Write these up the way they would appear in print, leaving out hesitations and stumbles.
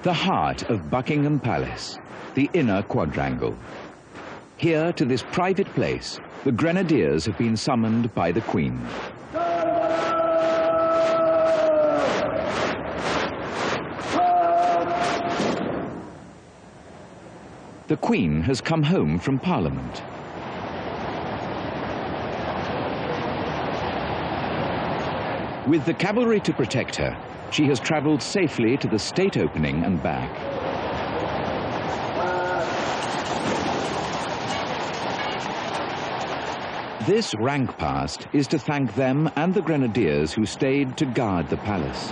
The heart of Buckingham Palace, the inner quadrangle. Here, to this private place, the grenadiers have been summoned by the Queen. The Queen has come home from Parliament. With the cavalry to protect her, she has travelled safely to the state opening and back. This rank past is to thank them and the grenadiers who stayed to guard the palace.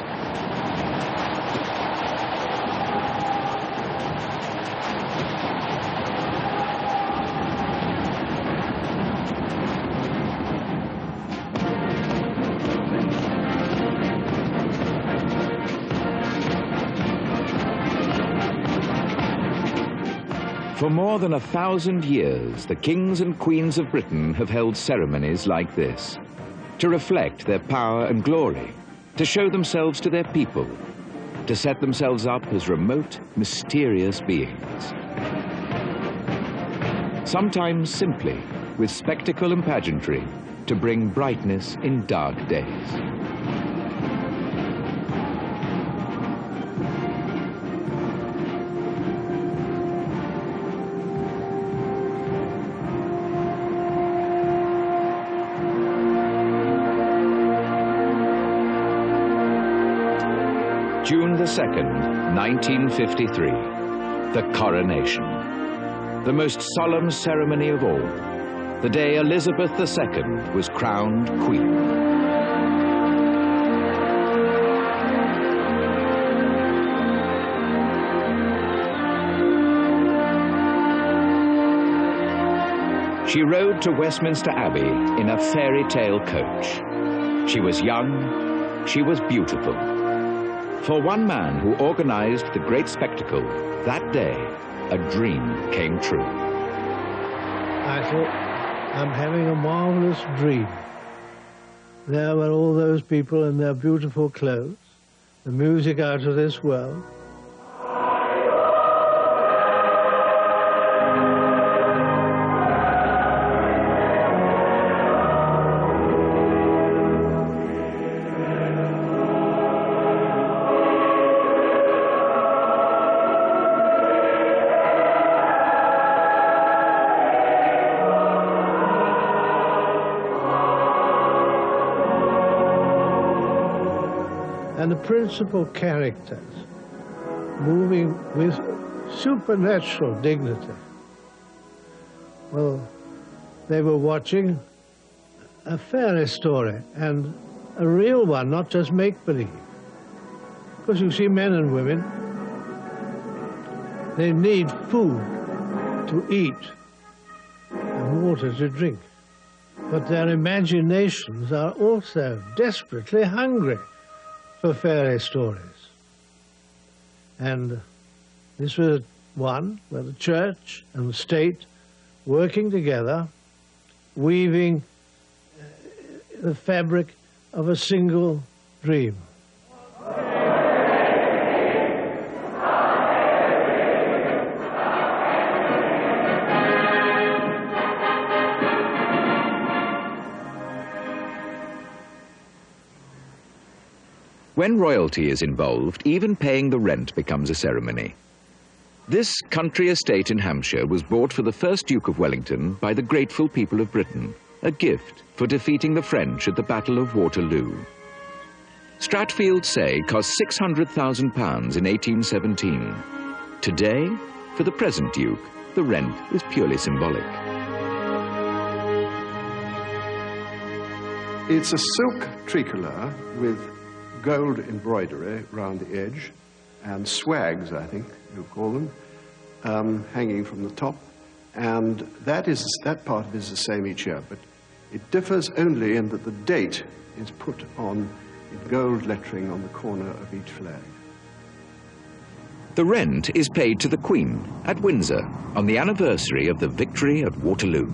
For more than 1,000 years, the kings and queens of Britain have held ceremonies like this, to reflect their power and glory, to show themselves to their people, to set themselves up as remote, mysterious beings. Sometimes simply, with spectacle and pageantry, to bring brightness in dark days. June the 2nd, 1953, the coronation. The most solemn ceremony of all, the day Elizabeth II was crowned Queen. She rode to Westminster Abbey in a fairy tale coach. She was young, she was beautiful. For one man who organized the great spectacle, that day, a dream came true. I thought, I'm having a marvelous dream. There were all those people in their beautiful clothes, the music out of this world. And the principal characters moving with supernatural dignity. Well, they were watching a fairy story, and a real one, not just make-believe. Because you see, men and women, they need food to eat and water to drink. But their imaginations are also desperately hungry for fairy stories. And this was one where the church and the state working together, weaving the fabric of a single dream. When royalty is involved, even paying the rent becomes a ceremony. This country estate in Hampshire was bought for the first Duke of Wellington by the grateful people of Britain, a gift for defeating the French at the Battle of Waterloo. Stratfield Say cost £600,000 in 1817. Today, for the present Duke, the rent is purely symbolic. It's a silk tricolour with gold embroidery round the edge, and swags, I think you call them, hanging from the top. And that part of it is the same each year, but it differs only in that the date is put on in gold lettering on the corner of each flag. The rent is paid to the Queen at Windsor on the anniversary of the victory at Waterloo.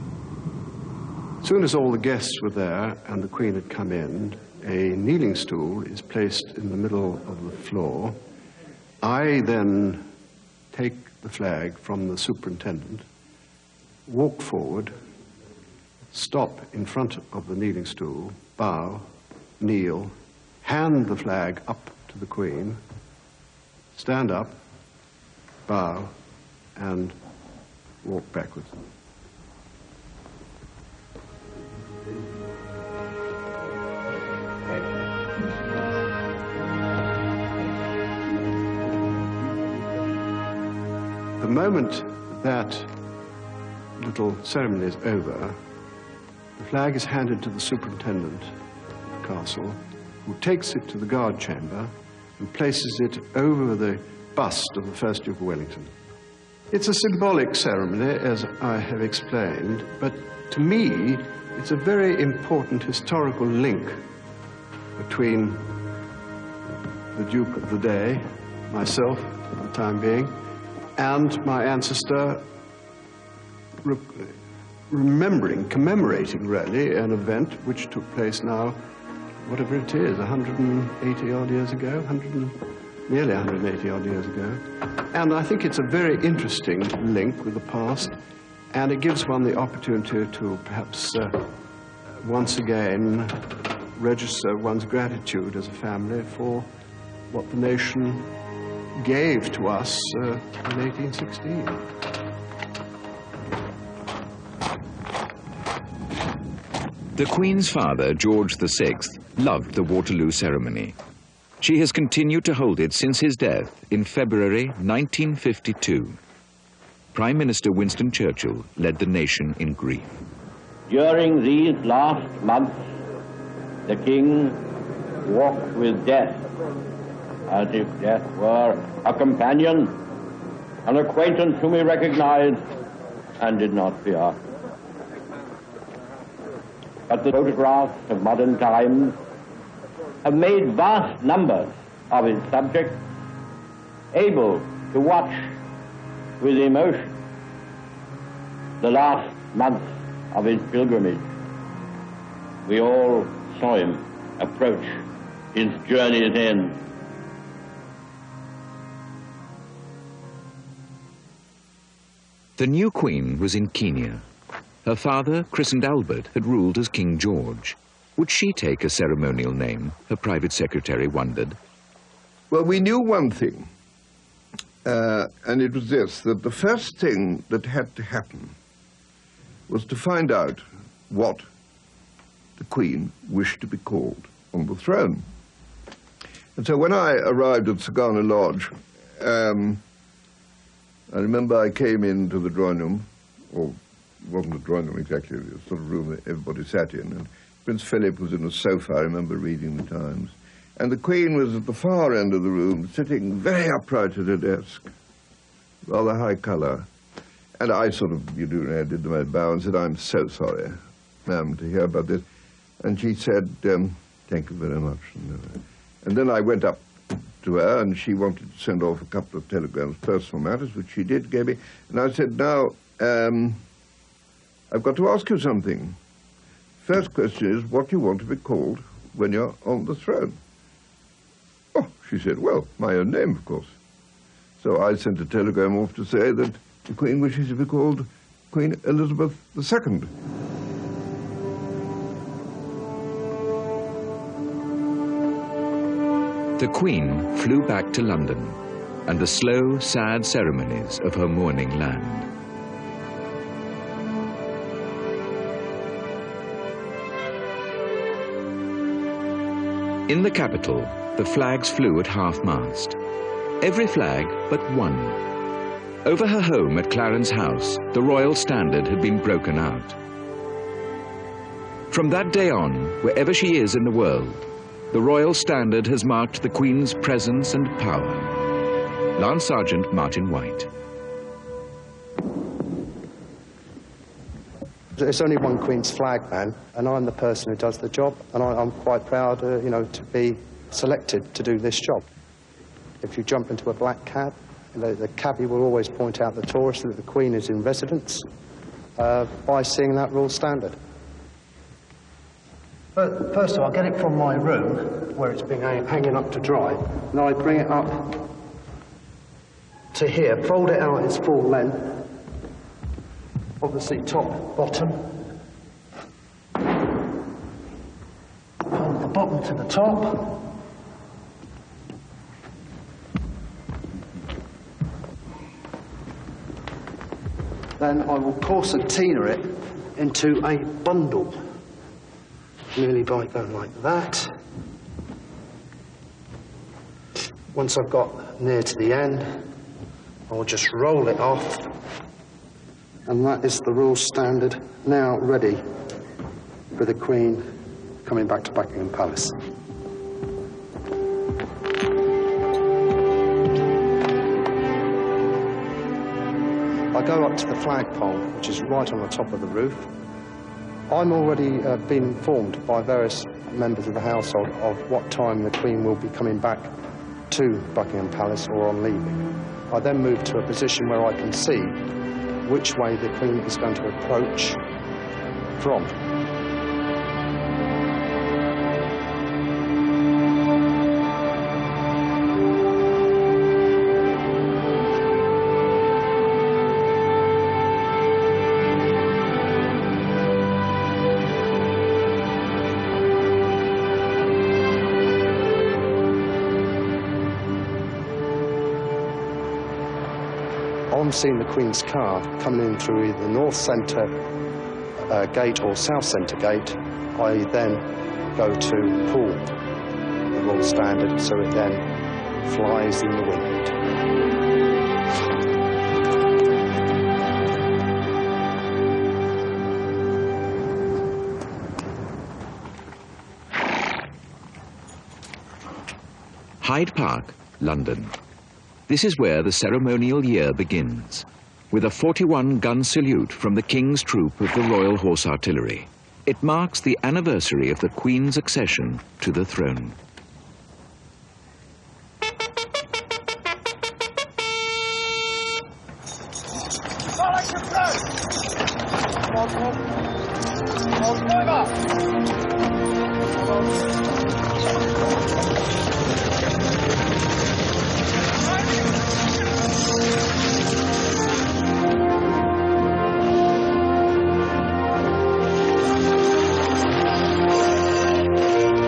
As soon as all the guests were there and the Queen had come in, a kneeling stool is placed in the middle of the floor I then take the flag from the superintendent, walk forward, stop in front of the kneeling stool, bow, kneel, hand the flag up to the Queen, stand up, bow, and walk backwards. The moment that little ceremony is over, the flag is handed to the superintendent of the castle, who takes it to the guard chamber and places it over the bust of the first Duke of Wellington. It's a symbolic ceremony, as I have explained, but to me, it's a very important historical link between the Duke of the day, myself for the time being, and my ancestor, commemorating really an event which took place now, whatever it is, 180 odd years ago, nearly 180 odd years ago. And I think it's a very interesting link with the past, and it gives one the opportunity to perhaps once again register one's gratitude as a family for what the nation gave to us in 1816. The Queen's father, George VI, loved the Waterloo ceremony. She has continued to hold it since his death in February 1952. Prime Minister Winston Churchill led the nation in grief. During these last months, the King walked with death, as if death were a companion, an acquaintance whom he recognized and did not fear. But the photographs of modern times have made vast numbers of his subjects able to watch with emotion the last months of his pilgrimage. We all saw him approach his journey's end. The new Queen was in Kenya. Her father, christened Albert, had ruled as King George. Would she take a ceremonial name? Her private secretary wondered. Well, we knew one thing, and it was this, that the first thing that had to happen was to find out what the Queen wished to be called on the throne. And so when I arrived at Sagana Lodge, I remember I came into the drawing room, or it wasn't a drawing room exactly, it was a sort of room that everybody sat in, and Prince Philip was in a sofa, I remember reading the Times, and the Queen was at the far end of the room, sitting very upright at her desk, rather high colour. And I sort of, did the most bow and said, "I'm so sorry, ma'am, to hear about this." And she said, "Thank you very much." And then I went up to her, and she wanted to send off a couple of telegrams, personal matters, which she did, gave me. And I said, "Now, I've got to ask you something. First question is, what do you want to be called when you're on the throne?" "Oh," she said, "well, my own name, of course." So I sent a telegram off to say that the Queen wishes to be called Queen Elizabeth II. The Queen flew back to London and the slow, sad ceremonies of her mourning land. In the capital, the flags flew at half-mast. Every flag but one. Over her home at Clarence House, the royal standard had been broken out. From that day on, wherever she is in the world, the royal standard has marked the Queen's presence and power. Lance Sergeant Martin White. There's only one Queen's flag man, and I'm the person who does the job, and I'm quite proud, to be selected to do this job. If you jump into a black cab, the cabbie will always point out the tourist that the Queen is in residence by seeing that royal standard. But first of all, I get it from my room, where it's been hanging up to dry, and I bring it up to here, fold it out its full length, obviously top, bottom, fold the bottom to the top, then I will concertina it into a bundle, nearly by going like that. Once I've got near to the end, I'll just roll it off, and that is the Royal Standard, now ready for the Queen coming back to Buckingham Palace. I go up to the flagpole, which is right on the top of the roof. I'm already been informed by various members of the household of what time the Queen will be coming back to Buckingham Palace or on leaving. I then move to a position where I can see which way the Queen is going to approach from. I'm seeing the Queen's car coming in through either the north centre gate or south centre gate. I then go to pull the Royal Standard so it then flies in the wind. Hyde Park, London. This is where the ceremonial year begins, with a 41-gun salute from the King's Troop of the Royal Horse Artillery. It marks the anniversary of the Queen's accession to the throne.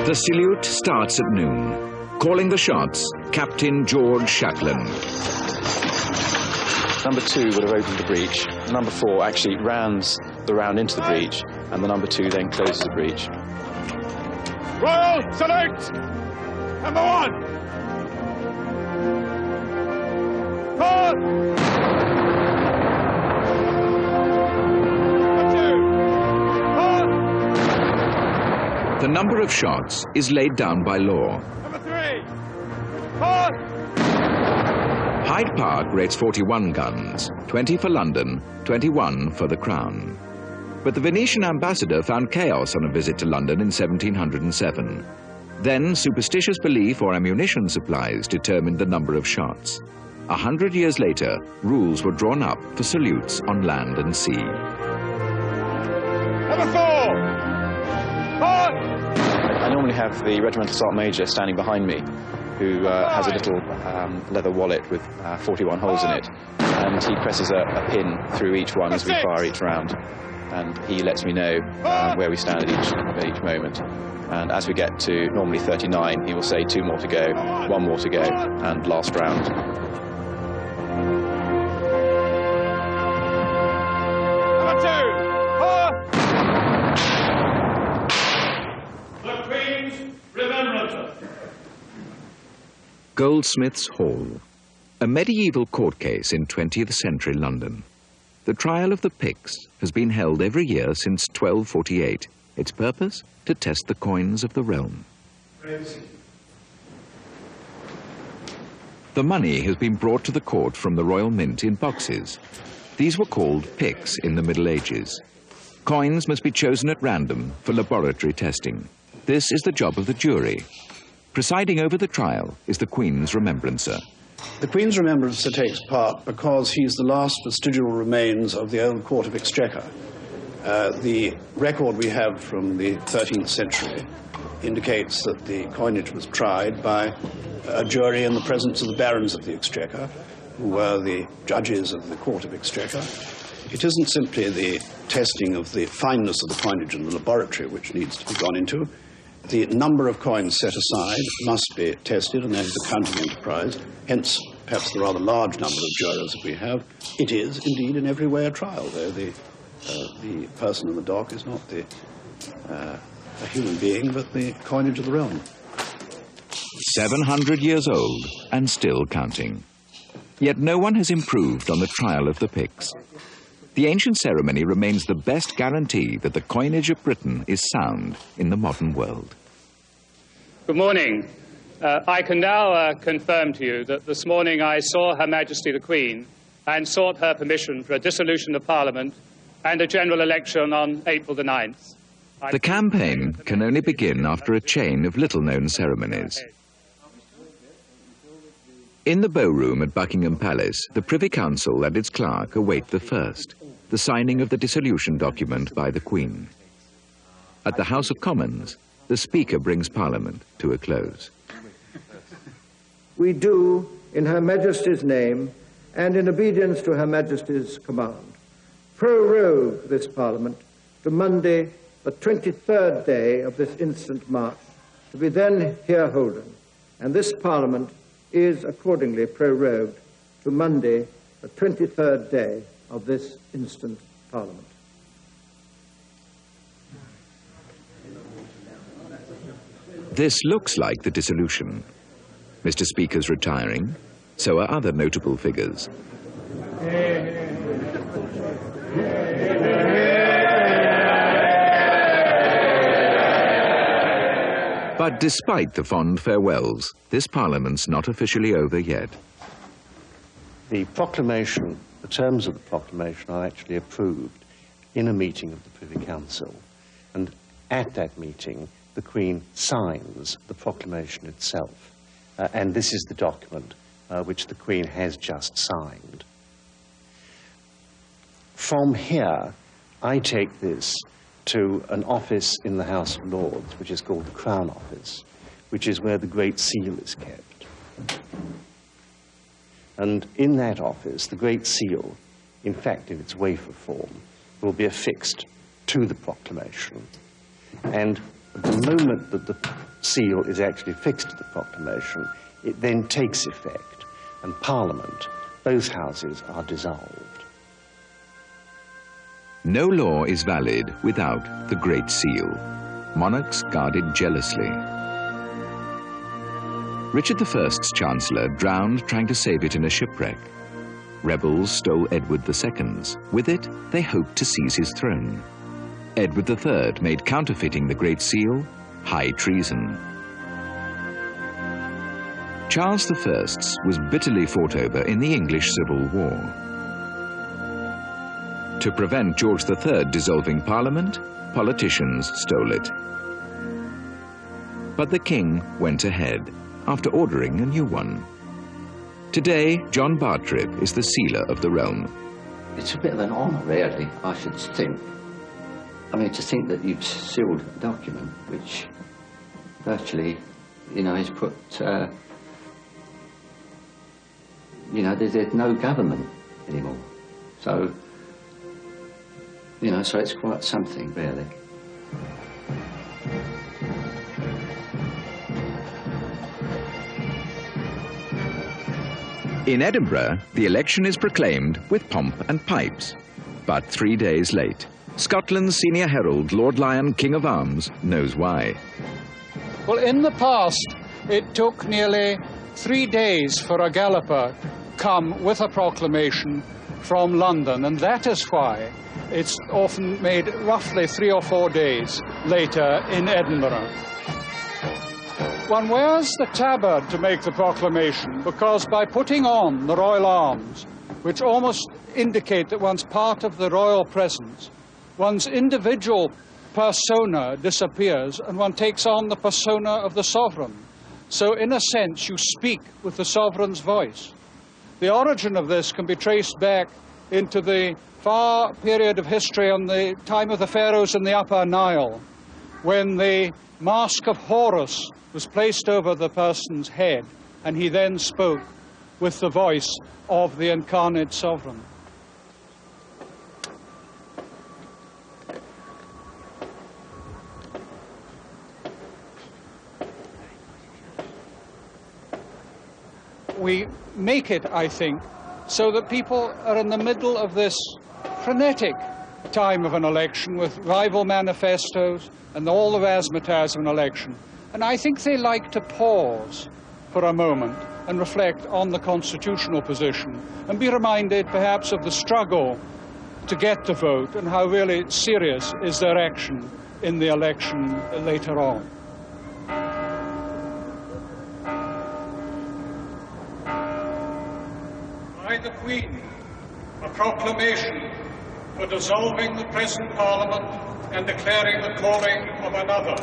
The salute starts at noon. Calling the shots, Captain George Shatland. Number 2 would have opened the breach. Number 4 actually rounds the round into the breach, and the number 2 then closes the breach. Royal salute! Number 1! Forward! The number of shots is laid down by law. Number 3! Forward! Hyde Park rates 41 guns, 20 for London, 21 for the Crown. But the Venetian ambassador found chaos on a visit to London in 1707. Then superstitious belief or ammunition supplies determined the number of shots. 100 years later, rules were drawn up for salutes on land and sea. Number 4! I normally have the regimental sergeant major standing behind me, who has a little leather wallet with 41 holes in it, and he presses a pin through each one as we fire each round, and he lets me know where we stand at each moment. And as we get to normally 39, he will say 2 more to go, 1 more to go, and last round. Number 2! The Queen's Remembrancer. Goldsmiths Hall, a medieval court case in 20th century London. The trial of the Picts has been held every year since 1248. Its purpose? To test the coins of the realm. The money has been brought to the court from the Royal Mint in boxes. These were called picks in the Middle Ages. Coins must be chosen at random for laboratory testing. This is the job of the jury. Presiding over the trial is the Queen's Remembrancer. The Queen's Remembrancer takes part because he's the last vestigial remains of the old Court of Exchequer. The record we have from the 13th century indicates that the coinage was tried by a jury in the presence of the barons of the Exchequer, who were the judges of the Court of Exchequer. It isn't simply the testing of the fineness of the coinage in the laboratory which needs to be gone into. The number of coins set aside must be tested, and that is a counting enterprise, hence perhaps the rather large number of jurors that we have. It is indeed in every way a trial, though the person in the dock is not a human being, but the coinage of the realm. 700 years old and still counting. Yet no one has improved on the trial of the Picts. The ancient ceremony remains the best guarantee that the coinage of Britain is sound in the modern world. Good morning. I can now confirm to you that this morning I saw Her Majesty the Queen and sought her permission for a dissolution of Parliament and a general election on April the 9th. The campaign can only begin after a chain of little-known ceremonies. In the bow room at Buckingham Palace, the Privy Council and its clerk await the first, the signing of the dissolution document by the Queen. At the House of Commons, the Speaker brings Parliament to a close. We do, in Her Majesty's name, and in obedience to Her Majesty's command, prorogue this Parliament to Monday, the 23rd day of this instant March, to be then here holden, and this Parliament is accordingly prorogued to Monday, the 23rd day of this instant Parliament. This looks like the dissolution. Mr. Speaker's retiring, so are other notable figures. But despite the fond farewells, this Parliament's not officially over yet. The proclamation, the terms of the proclamation are actually approved in a meeting of the Privy Council. And at that meeting, the Queen signs the proclamation itself. And this is the document which the Queen has just signed. From here, I take this to an office in the House of Lords, which is called the Crown Office, which is where the Great Seal is kept. And in that office, the Great Seal, in fact in its wafer form, will be affixed to the proclamation. And at the moment that the seal is actually fixed to the proclamation, it then takes effect, and Parliament, both houses, are dissolved. No law is valid without the Great Seal. Monarchs guard it jealously. Richard I's Chancellor drowned trying to save it in a shipwreck. Rebels stole Edward II's. With it, they hoped to seize his throne. Edward III made counterfeiting the Great Seal high treason. Charles I's was bitterly fought over in the English Civil War. To prevent George III dissolving Parliament, politicians stole it. But the king went ahead, after ordering a new one. Today, John Bartrip is the sealer of the realm. It's a bit of an honour, really, I should think. I mean, to think that you've sealed a document which virtually, you know, is put, you know, there's no government anymore. So, you know, so it's quite something, really. In Edinburgh, the election is proclaimed with pomp and pipes. But 3 days late, Scotland's senior herald, Lord Lyon, King of Arms, knows why. Well, in the past, it took nearly 3 days for a galloper to come with a proclamation from London, and that is why it's often made roughly 3 or 4 days later in Edinburgh. One wears the tabard to make the proclamation because by putting on the royal arms, which almost indicate that one's part of the royal presence, one's individual persona disappears and one takes on the persona of the sovereign. So in a sense, you speak with the sovereign's voice. The origin of this can be traced back into the far period of history on the time of the pharaohs in the Upper Nile, when the mask of Horus was placed over the person's head, and he then spoke with the voice of the incarnate sovereign. We make it, I think, so that people are in the middle of this frenetic time of an election with rival manifestos and all the razzmatazz of an election. And I think they like to pause for a moment and reflect on the constitutional position and be reminded perhaps of the struggle to get the vote and how really serious is their action in the election later on. By the Queen, a proclamation for dissolving the present Parliament and declaring the calling of another.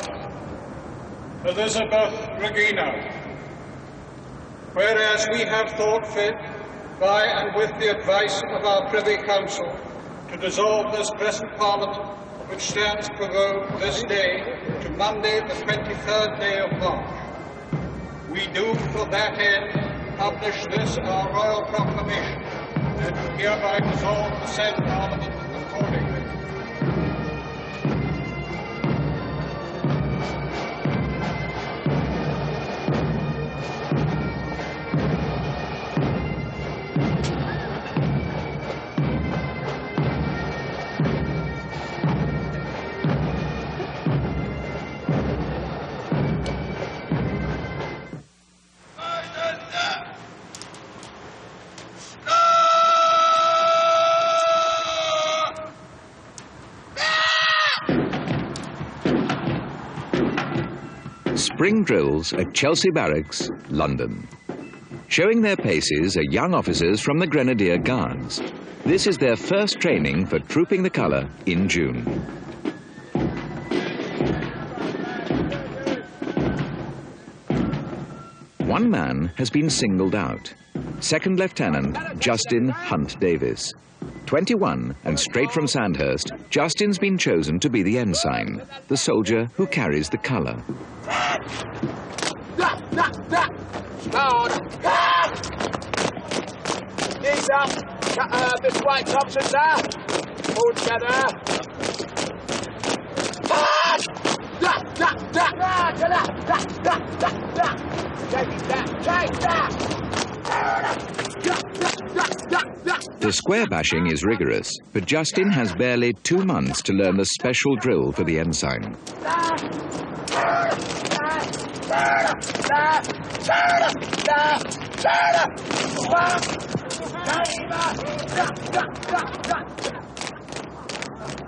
Elizabeth Regina, whereas we have thought fit, by and with the advice of our Privy Council, to dissolve this present Parliament, which stands provoked this day to Monday the 23rd day of March, we do for that end publish this our royal proclamation, and to hereby dissolve the said Parliament accordingly. Spring drills at Chelsea Barracks, London. Showing their paces are young officers from the Grenadier Guards. This is their first training for trooping the colour in June. One man has been singled out. Second Lieutenant Justin Hunt Davis. 21 and straight from Sandhurst, Justin's been chosen to be the ensign, the soldier who carries the colour. Knees up. This way, Thompson, sir. All together. The square bashing is rigorous, but Justin has barely 2 months to learn the special drill for the ensign.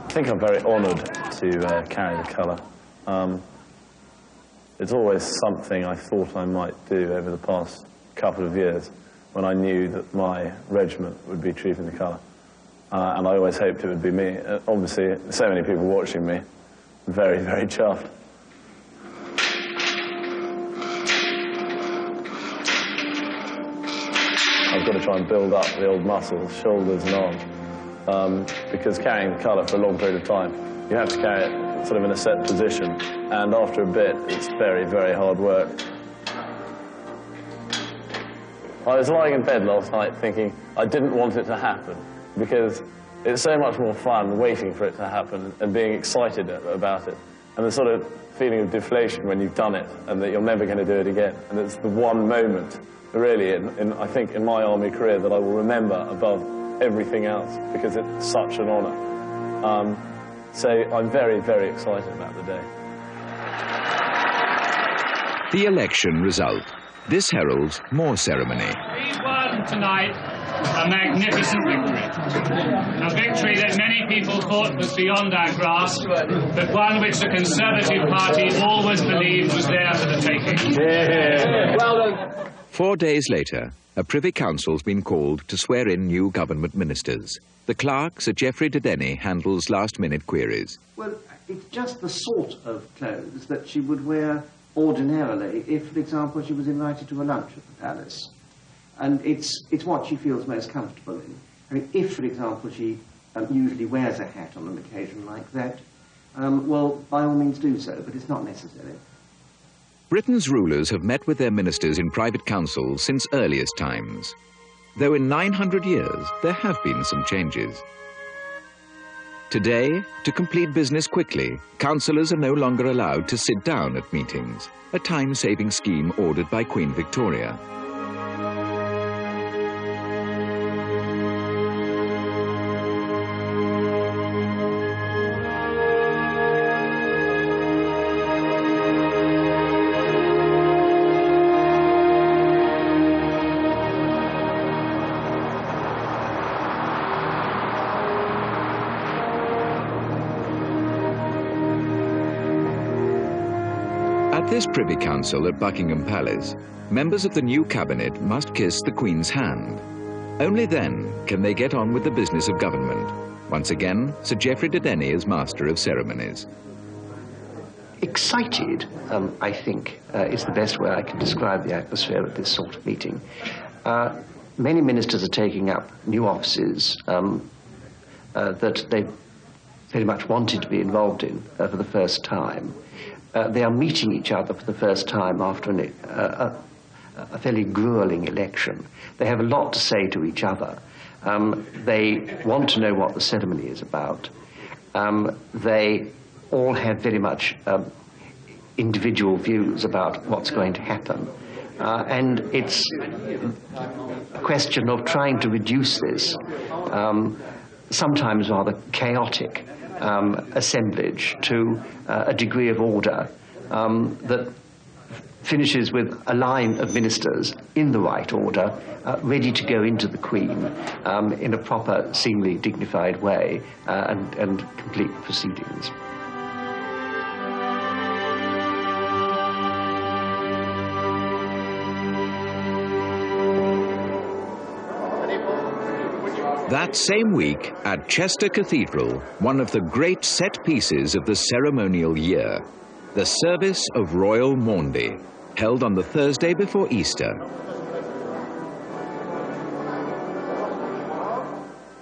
I think I'm very honoured to carry the colour. It's always something I thought I might do over the past couple of years when I knew that my regiment would be trooping the colour. And I always hoped it would be me. Obviously, so many people watching me. Very, very chuffed. I've got to try and build up the old muscles, shoulders and arms, because carrying the colour for a long period of time, you have to carry it sort of in a set position, and after a bit, it's very, very hard work. I was lying in bed last night thinking I didn't want it to happen, because it's so much more fun waiting for it to happen and being excited about it, and the sort of feeling of deflation when you've done it and that you're never going to do it again. And it's the one moment, really, I think, in my army career that I will remember above everything else, because it's such an honour. So I'm very, very excited about the day. The election result. This heralds more ceremony. We won tonight a magnificent victory. A victory that many people thought was beyond our grasp, but one which the Conservative Party always believed was there for the taking. Yeah. Well done. 4 days later, a Privy Council's been called to swear in new government ministers. The clerk, Sir Geoffrey de Denny, handles last-minute queries. Well, it's just the sort of clothes that she would wear ordinarily if, for example, she was invited to a lunch at the palace. And it's what she feels most comfortable in. I mean, if, for example, she usually wears a hat on an occasion like that, well, by all means do so, but it's not necessary. Britain's rulers have met with their ministers in private councils since earliest times, though in 900 years there have been some changes. Today, to complete business quickly, councillors are no longer allowed to sit down at meetings, a time-saving scheme ordered by Queen Victoria. At this Privy Council at Buckingham Palace, members of the new cabinet must kiss the Queen's hand. Only then can they get on with the business of government. Once again, Sir Geoffrey de Denny is master of ceremonies. Excited, I think, is the best way I can describe the atmosphere at this sort of meeting. Many ministers are taking up new offices that they very much wanted to be involved in for the first time. They are meeting each other for the first time after a fairly grueling election. They have a lot to say to each other. They want to know what the ceremony is about. They all have very much individual views about what's going to happen. And it's a question of trying to reduce this, sometimes rather chaotic, assemblage to a degree of order that finishes with a line of ministers in the right order, ready to go into the Queen in a proper, seemingly dignified way and complete the proceedings. That same week, at Chester Cathedral, one of the great set pieces of the ceremonial year, the service of Royal Maundy, held on the Thursday before Easter.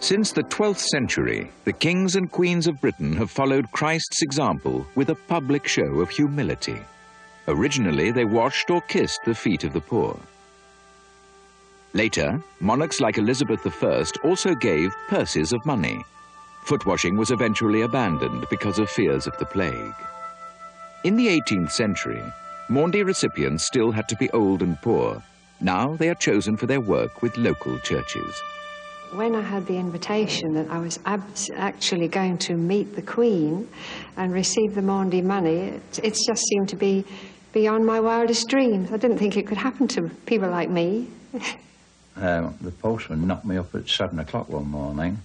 Since the 12th century, the kings and queens of Britain have followed Christ's example with a public show of humility. Originally, they washed or kissed the feet of the poor. Later, monarchs like Elizabeth I also gave purses of money. Foot washing was eventually abandoned because of fears of the plague. In the 18th century, Maundy recipients still had to be old and poor. Now they are chosen for their work with local churches. When I had the invitation that I was actually going to meet the Queen and receive the Maundy money, it just seemed to be beyond my wildest dreams. I didn't think it could happen to people like me. The postman knocked me up at 7 o'clock one morning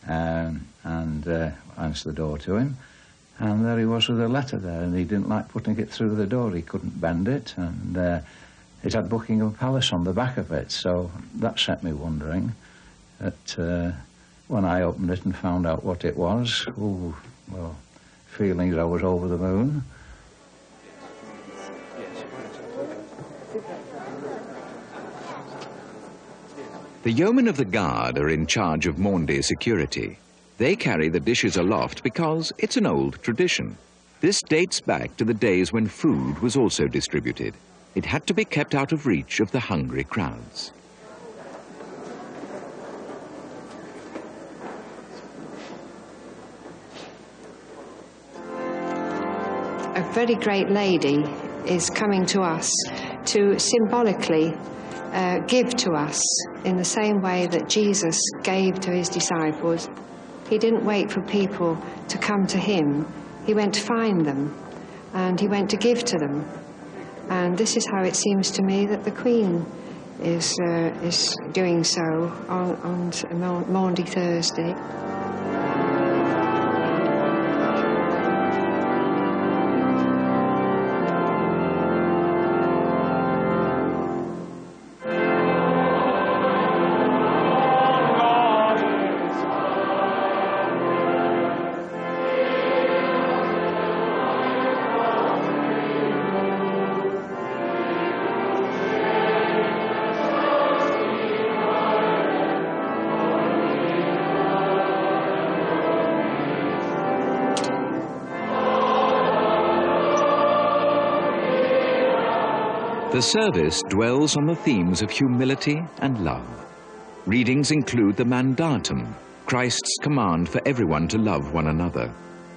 and answered the door to him, and there he was with a letter there, and he didn't like putting it through the door. He couldn't bend it, and it had Buckingham Palace on the back of it, so that set me wondering. When I opened it and found out what it was, ooh, well, feelings I was over the moon. The yeomen of the guard are in charge of Maundy security. They carry the dishes aloft because it's an old tradition. This dates back to the days when food was also distributed. It had to be kept out of reach of the hungry crowds. A very great lady is coming to us to symbolically give to us in the same way that Jesus gave to his disciples. He didn't wait for people to come to him. He went to find them, and he went to give to them. And this is how it seems to me that the Queen is doing so on Maundy Thursday. The service dwells on the themes of humility and love. Readings include the Mandatum, Christ's command for everyone to love one another.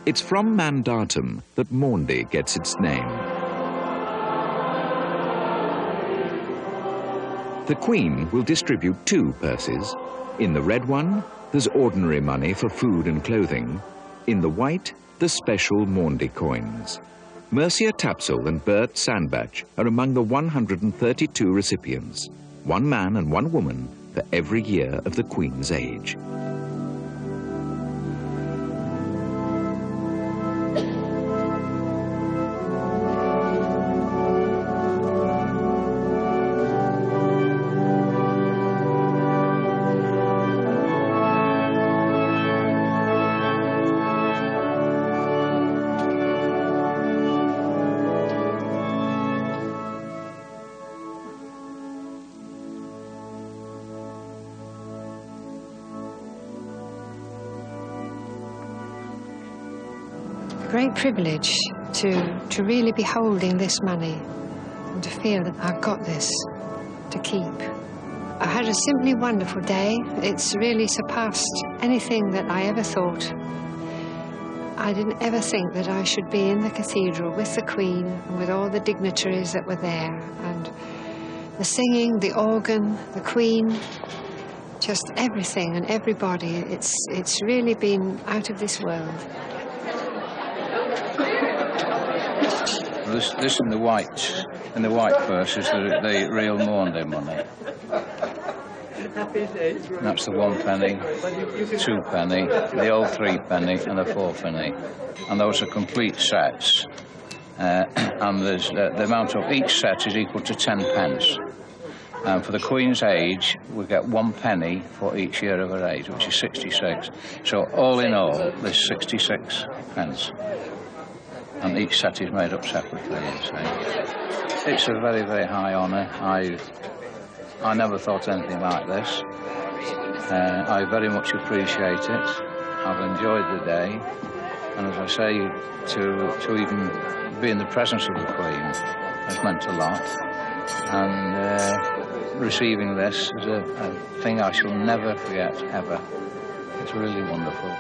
It's from Mandatum that Maundy gets its name. The Queen will distribute 2 purses. In the red one, there's ordinary money for food and clothing. In the white, the special Maundy coins. Mercia Tapsell and Bert Sandbach are among the 132 recipients, 1 man and 1 woman for every year of the Queen's age. Great privilege to really be holding this money and to feel that I've got this to keep. I had a simply wonderful day. It's really surpassed anything that I ever thought. I didn't ever think that I should be in the cathedral with the Queen and with all the dignitaries that were there, and the singing, the organ, the Queen, just everything and everybody. It's really been out of this world. This in the white purse is the real Maundy money. That's the 1 penny, 2 penny, the old 3 penny, and the 4 penny, and those are complete sets. And there's the amount of each set is equal to 10 pence. And for the Queen's age, we get 1 penny for each year of her age, which is 66. So all in all, there's 66 pence. And each set is made up separately, you see. It's a very, very high honour. I never thought anything like this. I very much appreciate it. I've enjoyed the day. And as I say, to even be in the presence of the Queen has meant a lot. And receiving this is a thing I shall never forget, ever. It's really wonderful.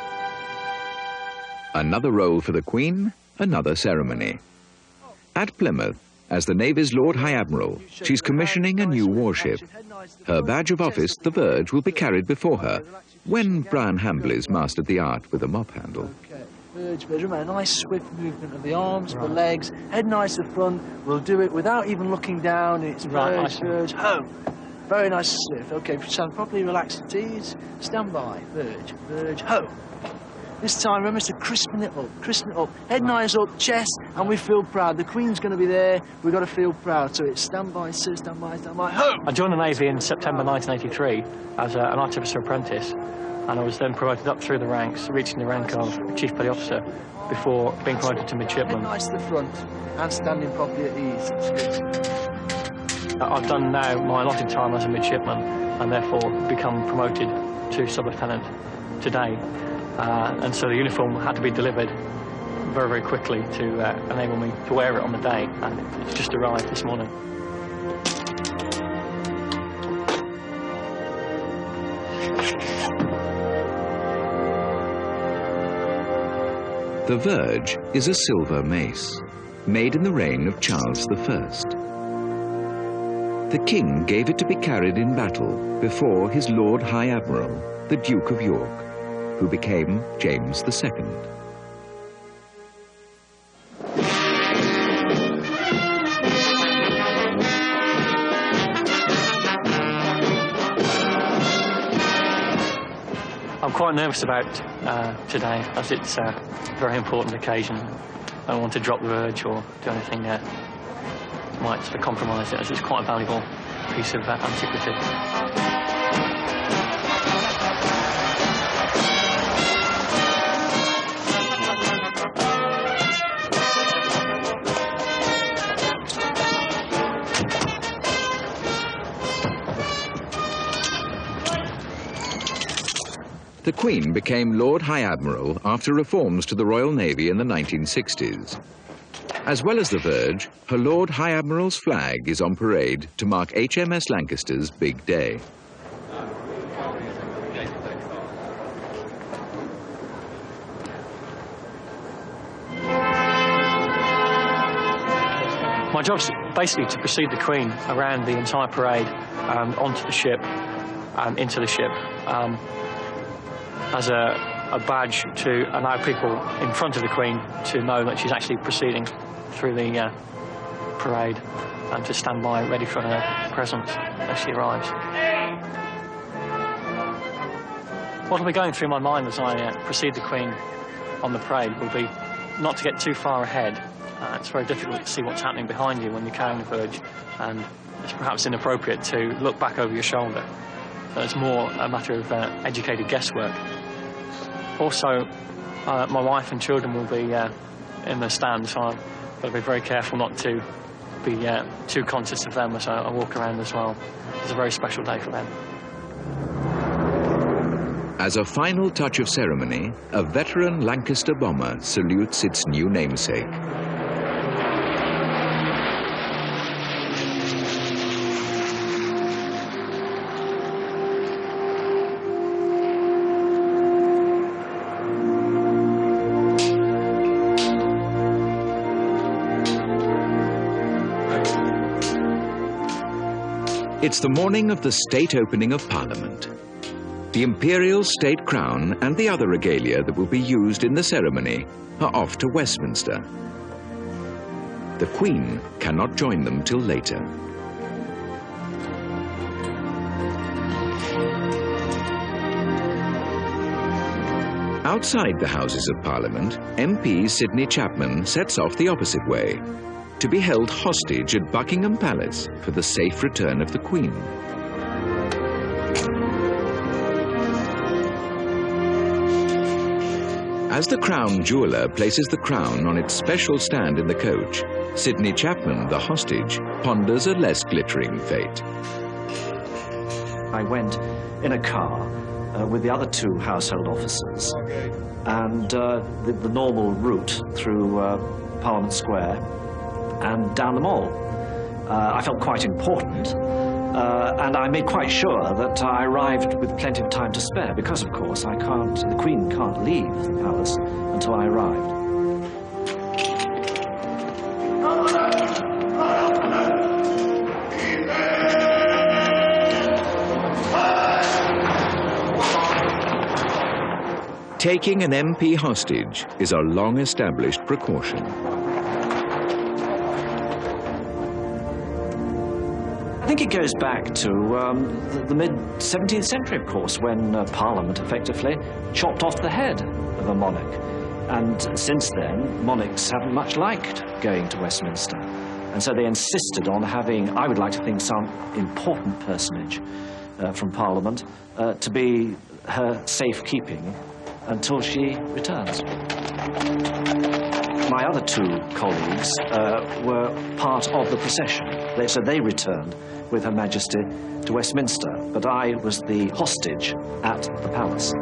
Another role for the Queen, another ceremony. At Plymouth, as the Navy's Lord High Admiral, she's commissioning a new warship. Her badge of office, the Verge, will be carried before her when Brian Hambley's mastered the art with a mop handle. Verge, remember, a nice swift movement of the arms, the legs, head nice to front. We'll do it without even looking down. It's Verge, Verge, home. Very nice swift. Okay, stand properly, relax at ease. Stand by. Verge, Verge, home. This time, remember to crispen it up. Head nice up, chest, and we feel proud. The Queen's going to be there. We've got to feel proud. So it's stand by, sir, stand by, home. I joined the Navy in September 1983 as an artificer apprentice, and I was then promoted up through the ranks, reaching the rank of Chief Petty Officer before being promoted to midshipman. Head nice to the front and standing properly at ease. That's good. I've done now my allotted time as a midshipman and therefore become promoted to sub-lieutenant today. And so the uniform had to be delivered very, very quickly to enable me to wear it on the day, and it's just arrived this morning. The Verge is a silver mace, made in the reign of Charles I. The King gave it to be carried in battle before his Lord High Admiral, the Duke of York, who became James II. I'm quite nervous about today, as it's a very important occasion. I don't want to drop the Verge or do anything that might sort of compromise it, as it's quite a valuable piece of antiquity. The Queen became Lord High Admiral after reforms to the Royal Navy in the 1960s. As well as the Verge, Her Lord High Admiral's flag is on parade to mark HMS Lancaster's big day. My job's basically to precede the Queen around the entire parade and onto the ship and into the ship as a badge to allow people in front of the Queen to know that she's actually proceeding through the parade and to stand by ready for her presence as she arrives. What will be going through my mind as I precede the Queen on the parade will be not to get too far ahead. It's very difficult to see what's happening behind you when you're carrying the Verge, and it's perhaps inappropriate to look back over your shoulder. So it's more a matter of educated guesswork. Also, my wife and children will be in the stand, so I've got to be very careful not to be too conscious of them as I walk around as well. It's a very special day for them. As a final touch of ceremony, a veteran Lancaster bomber salutes its new namesake. It's the morning of the state opening of Parliament. The imperial state crown and the other regalia that will be used in the ceremony are off to Westminster. The Queen cannot join them till later. Outside the Houses of Parliament, MP Sidney Chapman sets off the opposite way, to be held hostage at Buckingham Palace for the safe return of the Queen. As the Crown jeweller places the crown on its special stand in the coach, Sidney Chapman, the hostage, ponders a less glittering fate. I went in a car with the other two household officers, and the normal route through Parliament Square and down the Mall. I felt quite important, and I made quite sure that I arrived with plenty of time to spare, because of course the Queen can't leave the palace until I arrived. Taking an MP hostage is a long-established precaution. I think it goes back to the mid-17th century, of course, when Parliament effectively chopped off the head of a monarch. And since then, monarchs haven't much liked going to Westminster. And so they insisted on having, I would like to think, some important personage from Parliament to be her safekeeping until she returns. My other two colleagues were part of the procession. So they returned with Her Majesty to Westminster, but I was the hostage at the palace.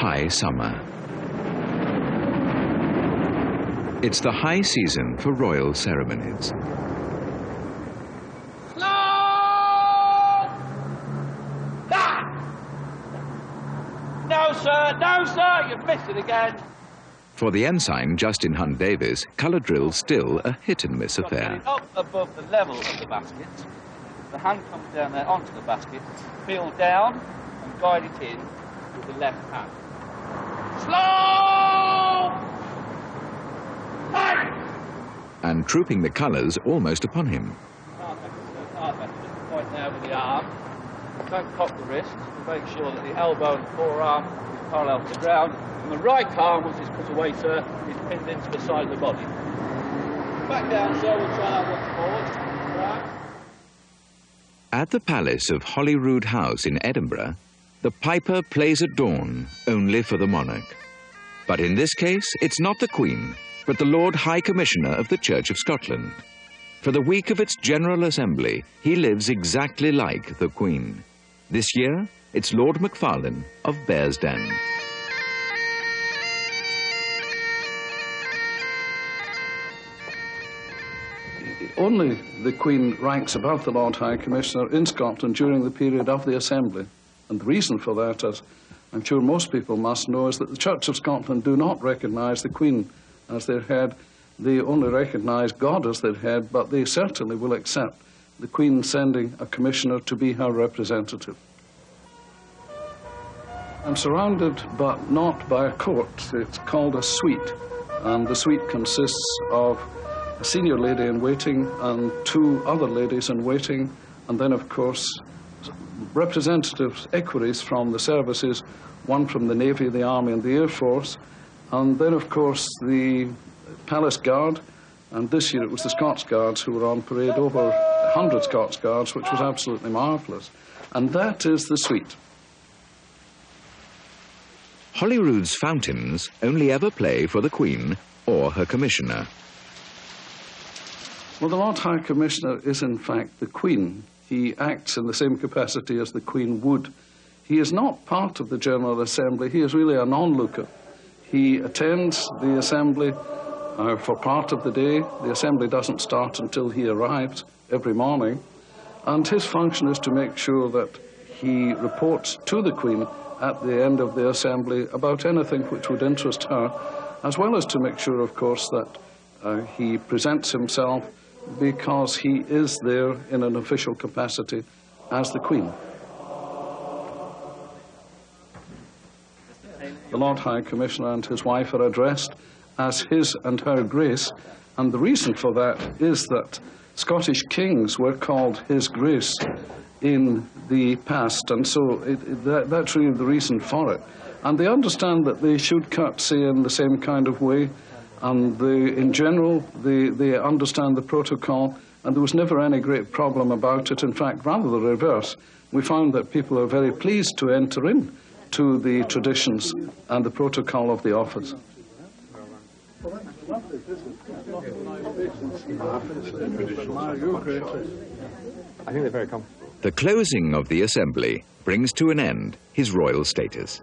high summer. It's the high season for royal ceremonies. No, sir, you've missed it again. For the ensign, Justin Hunt Davis, colour drill's still a hit-and-miss affair. Up above the level of the basket, the hand comes down there onto the basket, feel down and guide it in with the left hand. Slow! Hey! And trooping the colours almost upon him. Just point now with the arm. Don't cock the wrist. Make sure that the elbow and forearm is parallel to the ground. And the right arm, which is put away, sir, is pinned into the side of the body. Back down, sir. We'll try that once forward. Right. At the palace of Holyrood House in Edinburgh, the piper plays at dawn only for the monarch. But in this case, it's not the Queen, but the Lord High Commissioner of the Church of Scotland. For the week of its General Assembly, he lives exactly like the Queen. This year, it's Lord Macfarlane of Bearsden. Only the Queen ranks above the Lord High Commissioner in Scotland during the period of the Assembly. And the reason for that, as I'm sure most people must know, is that the Church of Scotland do not recognise the Queen as their head. They only recognise God as their head, but they certainly will accept the Queen sending a commissioner to be her representative. I'm surrounded, but not by a court. It's called a suite, and the suite consists of a senior lady in waiting and two other ladies in waiting, and then, of course, representatives, equerries from the services, one from the Navy, the Army, and the Air Force, and then, of course, the Palace Guard, and this year it was the Scots Guards who were on parade, over 100 Scots Guards, which was absolutely marvellous. And that is the suite. Holyrood's fountains only ever play for the Queen or her Commissioner. Well, the Lord High Commissioner is, in fact, the Queen. He acts in the same capacity as the Queen would. He is not part of the General Assembly. He is really an onlooker. He attends the Assembly for part of the day. The Assembly doesn't start until he arrives every morning. And his function is to make sure that he reports to the Queen at the end of the Assembly about anything which would interest her, as well as to make sure, of course, that he presents himself because he is there in an official capacity as the Queen. The Lord High Commissioner and his wife are addressed as His and Her Grace, and the reason for that is that Scottish kings were called His Grace in the past, and so that's really the reason for it. And they understand that they should curtsy in the same kind of way, and in general, they understand the protocol, and there was never any great problem about it. In fact, rather the reverse. We found that people are very pleased to enter in to the traditions and the protocol of the office. I think they're very comfortable. The closing of the Assembly brings to an end his royal status.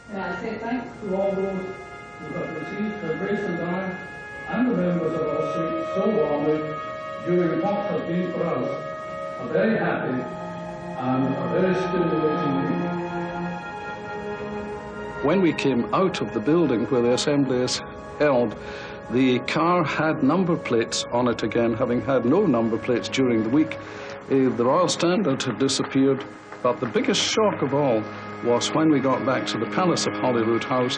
And I say thanks to all those who have received Her Grace and I and the members of our suite so warmly during what has been for us a very happy and a very stimulating week. When we came out of the building where the Assembly is held, the car had number plates on it again, having had no number plates during the week. The Royal Standard had disappeared, but the biggest shock of all was when we got back to the Palace of Holyrood House,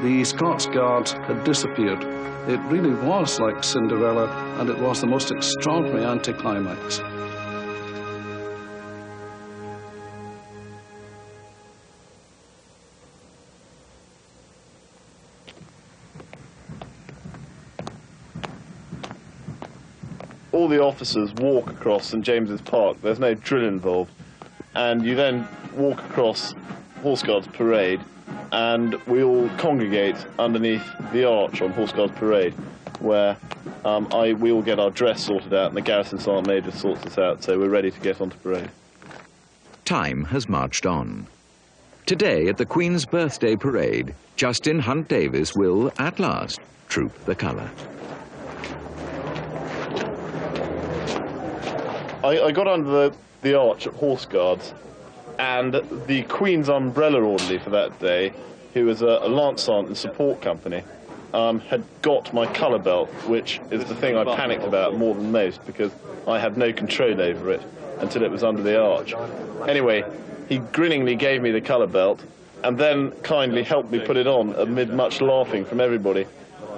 the Scots Guards had disappeared. It really was like Cinderella, and it was the most extraordinary anticlimax. All the officers walk across St James's Park. There's no drill involved. And you then walk across Horse Guards Parade, and we all congregate underneath the arch on Horse Guards Parade, where we all get our dress sorted out, and the Garrison Sergeant Major sorts us out, so we're ready to get onto parade. Time has marched on. Today, at the Queen's birthday parade, Justin Hunt Davis will, at last, troop the colour. I got under the arch at Horse Guards, and the Queen's umbrella orderly for that day, who was a Lance Sergeant in the support company, had got my colour belt, which is the thing I panicked about more than most, because I had no control over it until it was under the arch. Anyway, he grinningly gave me the colour belt, and then kindly helped me put it on amid much laughing from everybody.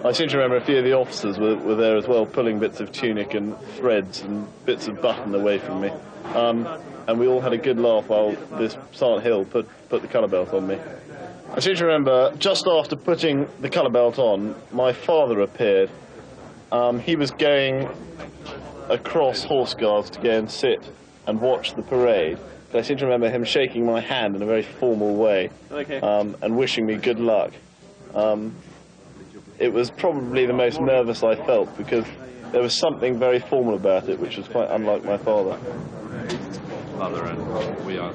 I seem to remember a few of the officers were there as well, pulling bits of tunic and threads and bits of button away from me. And we all had a good laugh while this Sergeant Hill put the colour belt on me. I seem to remember, just after putting the colour belt on, my father appeared. He was going across Horse Guards to go and sit and watch the parade. But I seem to remember him shaking my hand in a very formal way, and wishing me good luck. It was probably the most nervous I felt, because there was something very formal about it, which was quite unlike my father. Father and we are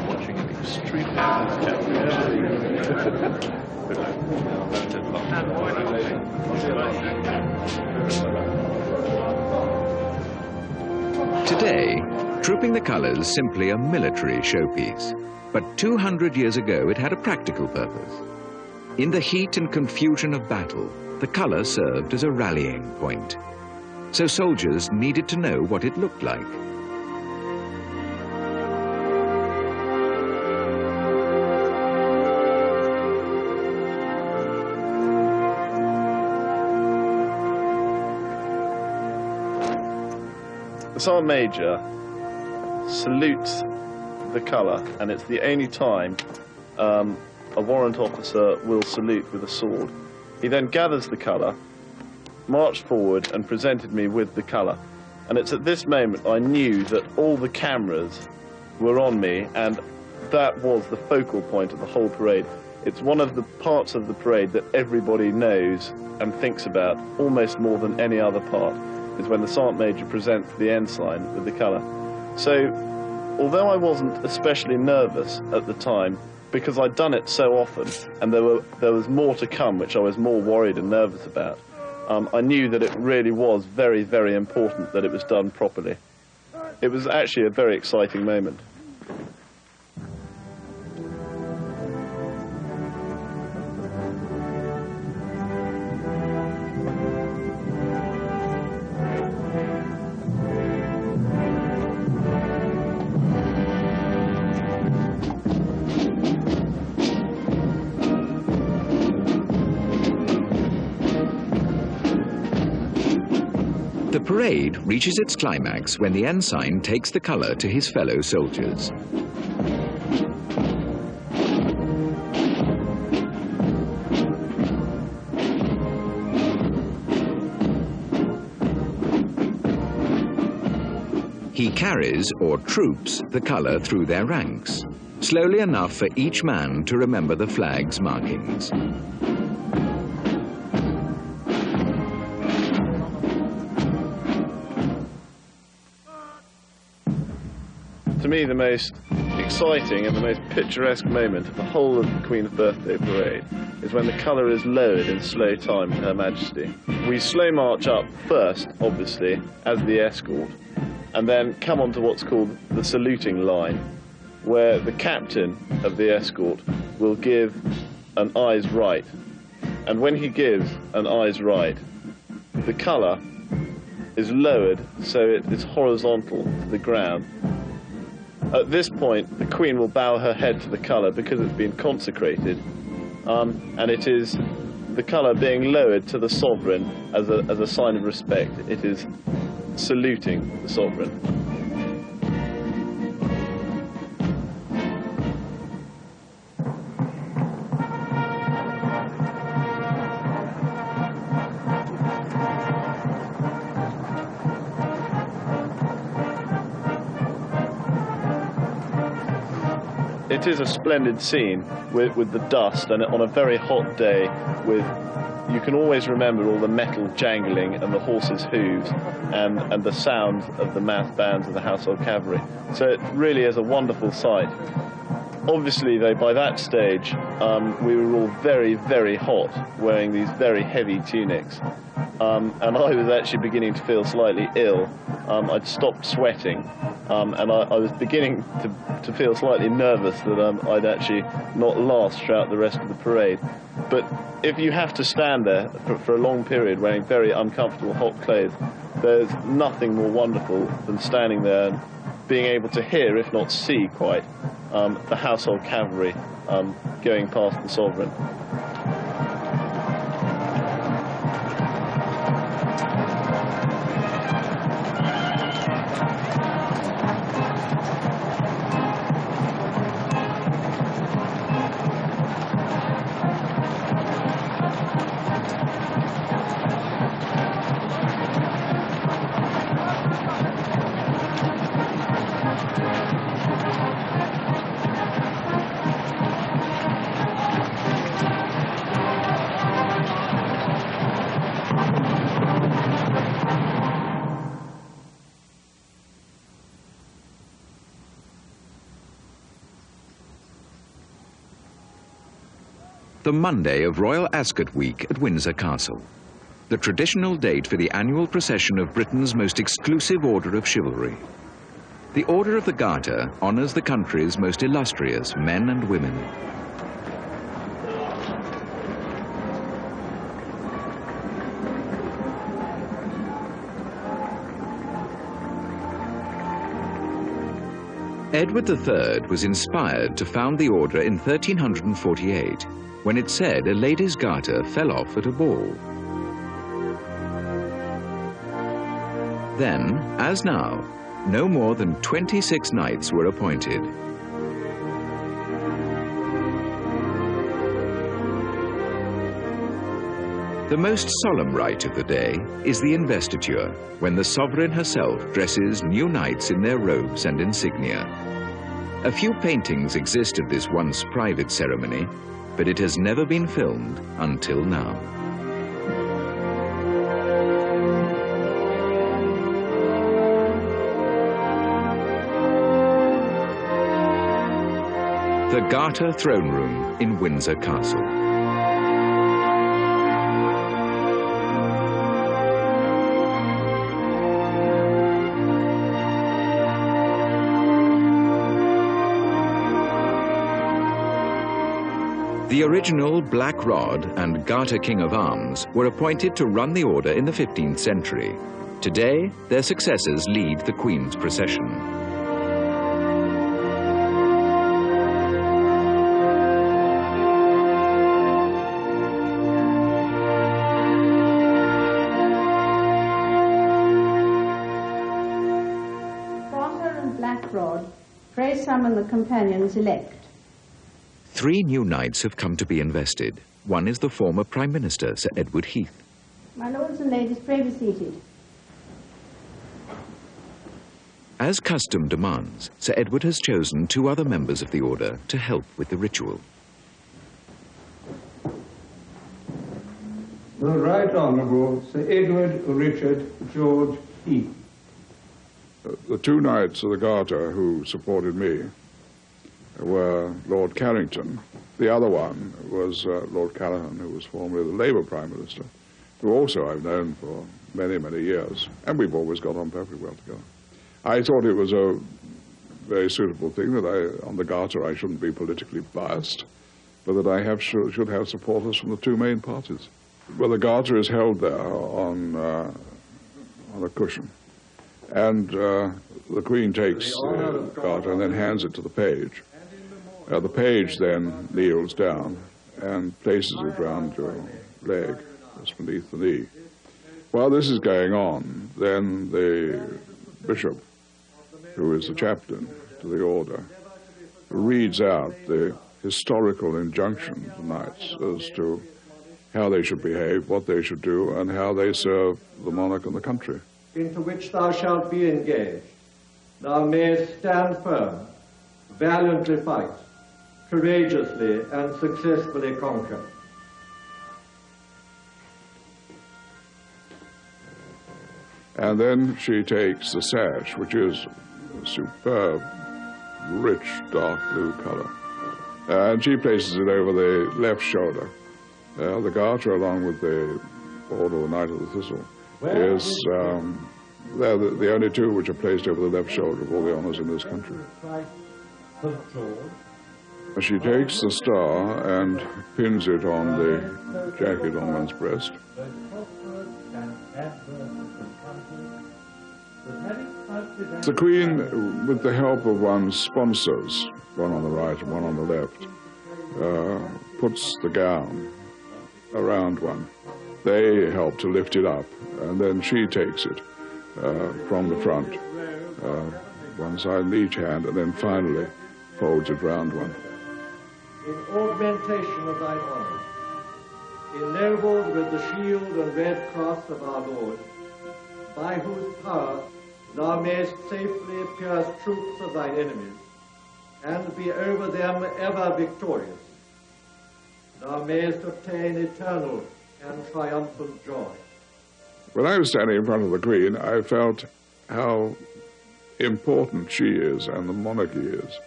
watching an extremely Today, trooping the colours is simply a military showpiece, but 200 years ago it had a practical purpose. In the heat and confusion of battle, the colour served as a rallying point. So soldiers needed to know what it looked like. The Sergeant Major salutes the colour, and it's the only time a warrant officer will salute with a sword. He then gathers the colour, marched forward and presented me with the colour. And it's at this moment I knew that all the cameras were on me, and that was the focal point of the whole parade. It's one of the parts of the parade that everybody knows and thinks about almost more than any other part, is when the Sergeant Major presents the ensign with the colour. So, although I wasn't especially nervous at the time, because I'd done it so often, and there was more to come which I was more worried and nervous about, I knew that it really was very, very important that it was done properly. It was actually a very exciting moment. The parade reaches its climax when the ensign takes the colour to his fellow soldiers. He carries, or troops, the colour through their ranks, slowly enough for each man to remember the flag's markings. To me, the most exciting and the most picturesque moment of the whole of the Queen's birthday parade is when the colour is lowered in slow time to Her Majesty. We slow march up first, obviously, as the escort, and then come on to what's called the saluting line, where the captain of the escort will give an eyes right. And when he gives an eyes right, the colour is lowered so it is horizontal to the ground. At this point, the Queen will bow her head to the colour because it's been consecrated, and it is the colour being lowered to the sovereign as a sign of respect. It is saluting the sovereign. It is a splendid scene with the dust, and on a very hot day you can always remember all the metal jangling and the horses' hooves and the sound of the mass bands of the Household Cavalry. So it really is a wonderful sight. Obviously, though, by that stage, we were all very, very hot, wearing these very heavy tunics. And I was actually beginning to feel slightly ill. I'd stopped sweating, and I was beginning to feel slightly nervous that I'd actually not last throughout the rest of the parade. But if you have to stand there for a long period wearing very uncomfortable hot clothes, there's nothing more wonderful than standing there and being able to hear, if not see quite, the household cavalry going past the sovereign. The Monday of Royal Ascot Week at Windsor Castle, the traditional date for the annual procession of Britain's most exclusive order of chivalry. The Order of the Garter honours the country's most illustrious men and women. Edward III was inspired to found the order in 1348, when it said a lady's garter fell off at a ball. Then, as now, no more than 26 knights were appointed. The most solemn rite of the day is the investiture, when the sovereign herself dresses new knights in their robes and insignia. A few paintings exist of this once private ceremony, but it has never been filmed until now. The Garter Throne Room in Windsor Castle. The original Black Rod and Garter King of Arms were appointed to run the order in the 15th century. Today, their successors lead the Queen's procession. Garter and Black Rod, pray summon the companions elect. 3 new knights have come to be invested. One is the former Prime Minister, Sir Edward Heath. My lords and ladies, pray be seated. As custom demands, Sir Edward has chosen 2 other members of the order to help with the ritual. The Right Honourable Sir Edward Richard George Heath. The 2 knights of the Garter who supported me were Lord Carrington. The other one was Lord Callaghan, who was formerly the Labour Prime Minister, who also I've known for many, many years, and we've always got on perfectly well together. I thought it was a very suitable thing that on the Garter I shouldn't be politically biased, but that I should have supporters from the 2 main parties. Well, the Garter is held there on a cushion, and the Queen takes the Garter and then hands it to the page. The page then kneels down and places it round your leg, just beneath the knee. While this is going on, then the bishop, who is the chaplain to the order, reads out the historical injunction to the knights as to how they should behave, what they should do, and how they serve the monarch and the country. Into which thou shalt be engaged, thou mayest stand firm, valiantly fight, courageously and successfully conquer. And then she takes the sash, which is a superb, rich, dark blue color, and she places it over the left shoulder. The Garter, along with the Order of the Knight of the Thistle, is they're the only two which are placed over the left shoulder of all the honours in this country. She takes the star and pins it on the jacket on one's breast. The Queen, with the help of one's sponsors, one on the right and one on the left, puts the gown around one. They help to lift it up, and then she takes it from the front, one side in each hand, and then finally folds it round one. In augmentation of thine honours, ennobled with the shield and red cross of our Lord, by whose power thou mayest safely pierce troops of thine enemies, and be over them ever victorious. Thou mayest obtain eternal and triumphant joy. When I was standing in front of the Queen, I felt how important she is and the monarchy is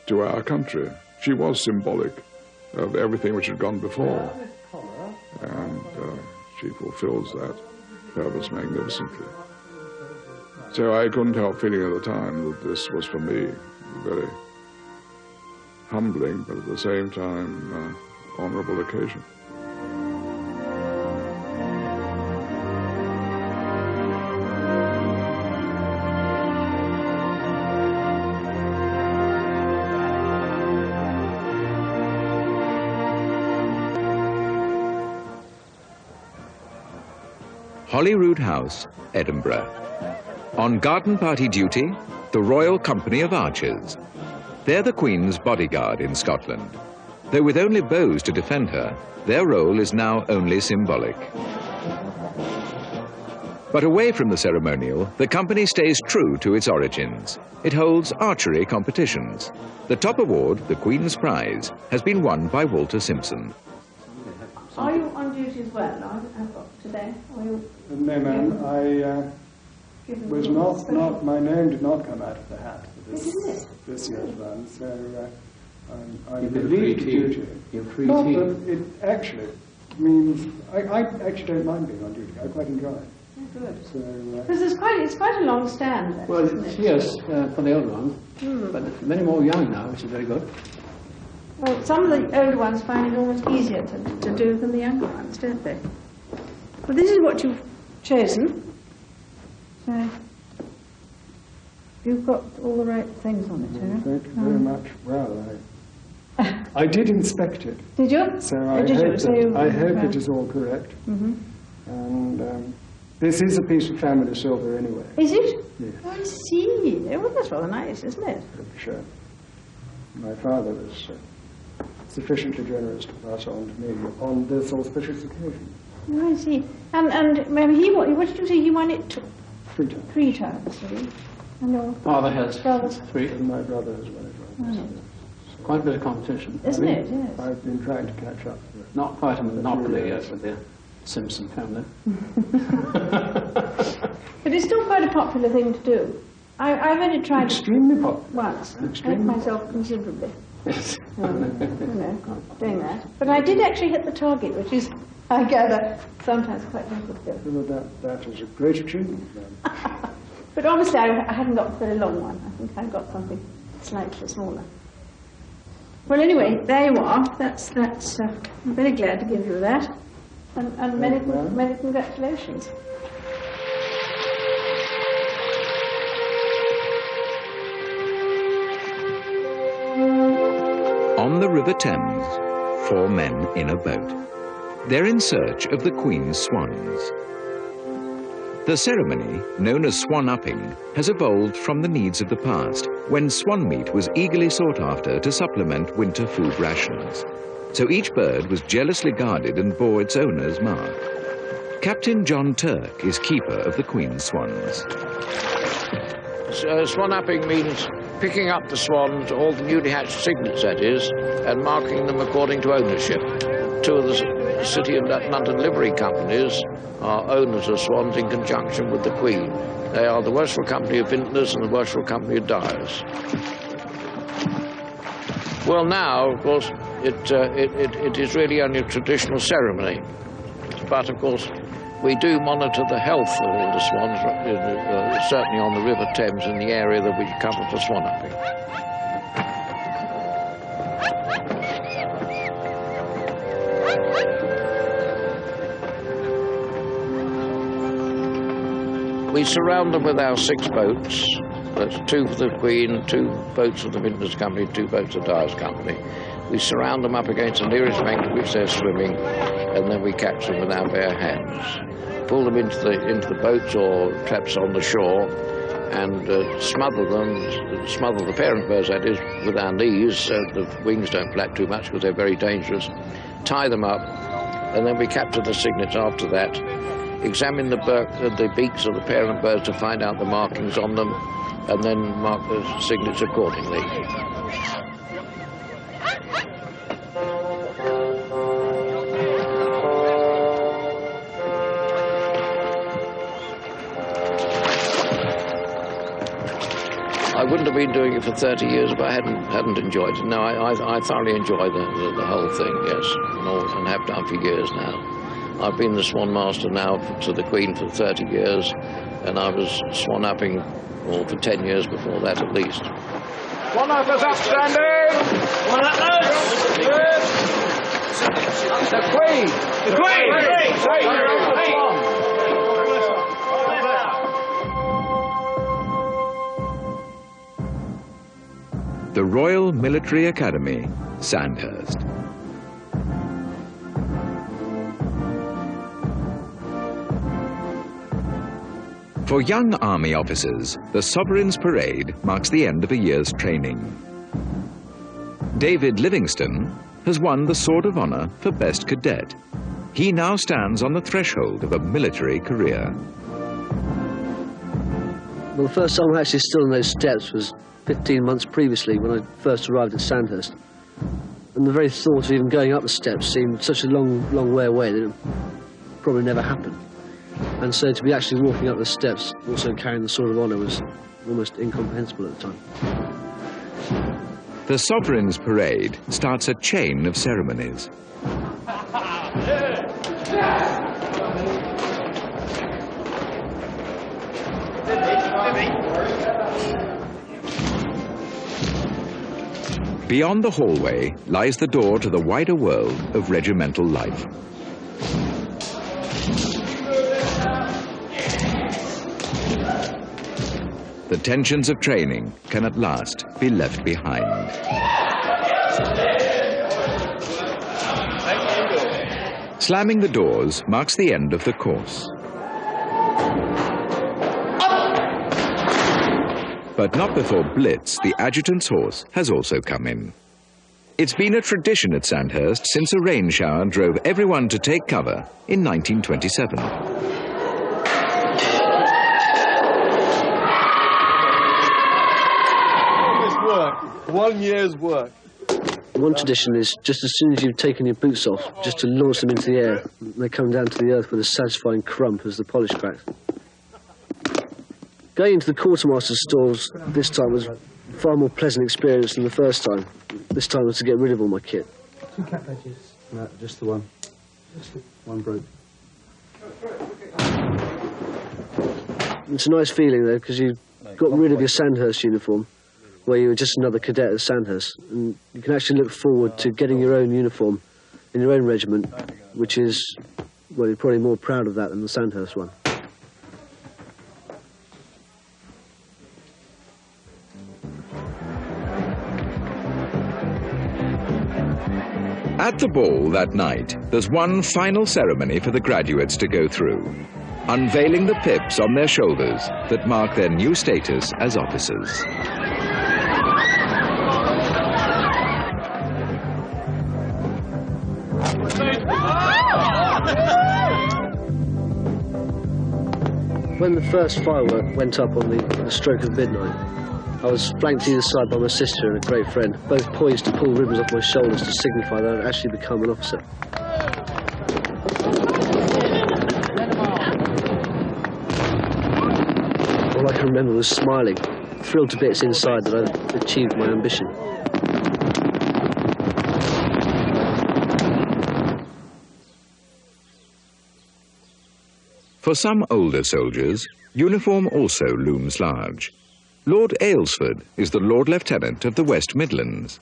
to our country. She was symbolic of everything which had gone before, and she fulfills that purpose magnificently. So I couldn't help feeling at the time that this was, for me, very humbling, but at the same time, honourable occasion. Holyrood House, Edinburgh. On garden party duty, the Royal Company of Archers. They're the Queen's bodyguard in Scotland. Though with only bows to defend her, their role is now only symbolic. But away from the ceremonial, the company stays true to its origins. It holds archery competitions. The top award, the Queen's Prize, has been won by Walter Simpson. Are you on duty as well today? No, ma'am. I was not. My name did not come out of the hat for this year's run, so I'm relieved to duty. You're free Not team. that it actually means I actually don't mind being on duty. I quite enjoy it. Good. So, Because it's quite a long stand. That, Well, isn't it? yes, for the old ones, but many more young now, which is very good. Well, some of the older ones find it almost easier to do than the younger ones, don't they? Well, this is what you've chosen. So you've got all the right things on it, Thank you very much. Well, I did inspect it. Did you? So Oh, I did you? hope, So you- I hope right. it is all correct. Mm-hmm. And this is a piece of family silver anyway. Is it? Yes. Oh, I see. Well, that's rather nice, isn't it? Which my father was sufficiently generous to pass on to me on this auspicious occasion. Oh, I see. And maybe what did you say? He won it 3 times. 3 times, did he? And your Father has brothers? 3. And my brother has won it. Oh, Quite a bit of competition. isn't it? Yes. I've been trying to catch up. Not quite a monopoly yet with the Simpson family. But it's still quite a popular thing to do. I've only tried Extremely popular. once. I Extremely hurt myself considerably. Yes. Doing that. But I did actually hit the target, which is, I gather, sometimes quite difficult. Well, that is a great achievement. But obviously I hadn't got a very long one. I think I got something slightly smaller. Well, anyway, there you are. That's. I'm very glad to give you that. And many congratulations. On the River Thames, 4 men in a boat. They're in search of the Queen's swans. The ceremony, known as swan-upping, has evolved from the needs of the past, when swan meat was eagerly sought after to supplement winter food rations. So each bird was jealously guarded and bore its owner's mark. Captain John Turk is keeper of the Queen's swans. Swan-upping means picking up the swans, all the newly hatched cygnets that is, and marking them according to ownership. 2 of the City and London livery companies are owners of swans in conjunction with the Queen. They are the Worshipful Company of Vintners and the Worshipful Company of Dyers. Well, now, of course, it is really only a traditional ceremony. But, of course, we do monitor the health of all the swans, certainly on the River Thames in the area that we cover for swan upping. We surround them with our 6 boats. That's 2 for the Queen, 2 boats for the Vintners Company, 2 boats for the Dyers Company. We surround them up against the nearest bank to which they're swimming, and then we catch them with our bare hands. Pull them into the boats or traps on the shore, and smother the parent birds, that is, with our knees, so the wings don't flap too much because they're very dangerous. Tie them up, and then we capture the cygnets after that. Examine the beaks of the parent birds to find out the markings on them, and then mark the cygnets accordingly. I wouldn't have been doing it for 30 years if I hadn't enjoyed it. No, I thoroughly enjoy the whole thing, yes, and have done for years now. I've been the swan master now to the Queen for 30 years, and I was swan upping for 10 years before that at least. One uppers upstanding! One uppers! Good! The Queen! The Queen! Say The Royal Military Academy, Sandhurst. For young army officers, the Sovereign's Parade marks the end of a year's training. David Livingston has won the Sword of Honour for Best Cadet. He now stands on the threshold of a military career. Well, the first time I actually stood on those steps was 15 months previously when I first arrived at Sandhurst. And the very thought of even going up the steps seemed such a long way away that it would probably never happen. And so to be actually walking up the steps, also carrying the Sword of Honour, was almost incomprehensible at the time. The Sovereign's Parade starts a chain of ceremonies. Beyond the hallway lies the door to the wider world of regimental life. The tensions of training can at last be left behind. Slamming the doors marks the end of the course. But not before Blitz, the adjutant's horse, has also come in. It's been a tradition at Sandhurst since a rain shower drove everyone to take cover in 1927. Work. 1 year's work. One tradition is just as soon as you've taken your boots off, just to launch them into the air. They come down to the earth with a satisfying crump as the polish cracks. Going into the quartermaster's stalls this time was a far more pleasant experience than the first time. This time was to get rid of all my kit. 2 cap edges. No, just the one. Just the one broke. It's a nice feeling though, because you got rid of your Sandhurst uniform, where you were just another cadet at Sandhurst, and you can actually look forward to getting your own uniform in your own regiment, which is, well, you're probably more proud of that than the Sandhurst one. At the ball that night, there's one final ceremony for the graduates to go through, unveiling the pips on their shoulders that mark their new status as officers. When the first firework went up on the stroke of midnight, I was flanked either side by my sister and a great friend, both poised to pull ribbons off my shoulders to signify that I'd actually become an officer. All I can remember was smiling, thrilled to bits inside that I'd achieved my ambition. For some older soldiers, uniform also looms large. Lord Aylesford is the Lord Lieutenant of the West Midlands.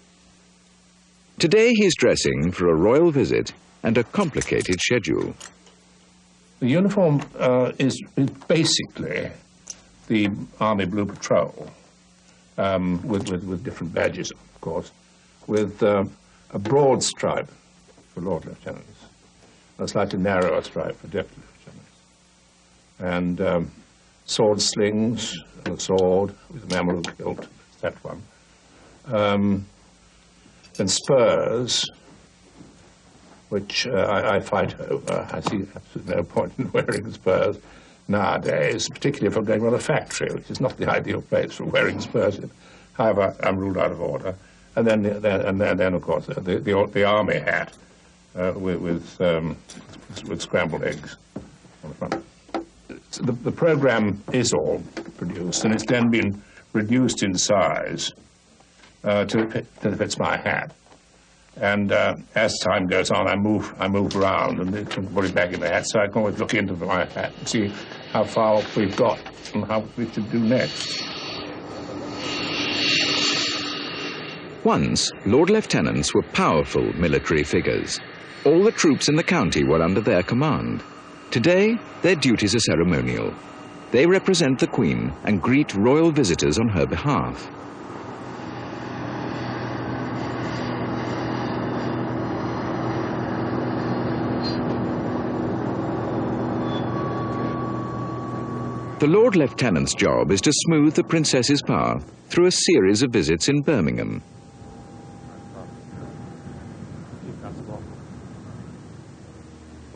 Today he's dressing for a royal visit and a complicated schedule. The uniform is basically the Army Blue Patrol, with different badges, of course, with a broad stripe for Lord Lieutenants, a slightly narrower stripe for Deputy Lieutenants, and sword slings, and a sword with a mammal hilt, that one. And spurs, which I fight over. I see absolutely no point in wearing spurs nowadays, particularly if I'm going on a factory, which is not the ideal place for wearing spurs in. However, I'm ruled out of order. And then of course, the army hat with scrambled eggs on the front. The program is all produced, and it's then been reduced in size till it fits my hat. And as time goes on, I move around and put it back in the hat, so I can always look into my hat and see how far we've got and how we should do next. Once, Lord Lieutenants were powerful military figures. All the troops in the county were under their command. Today, their duties are ceremonial. They represent the Queen and greet royal visitors on her behalf. The Lord Lieutenant's job is to smooth the Princess's path through a series of visits in Birmingham.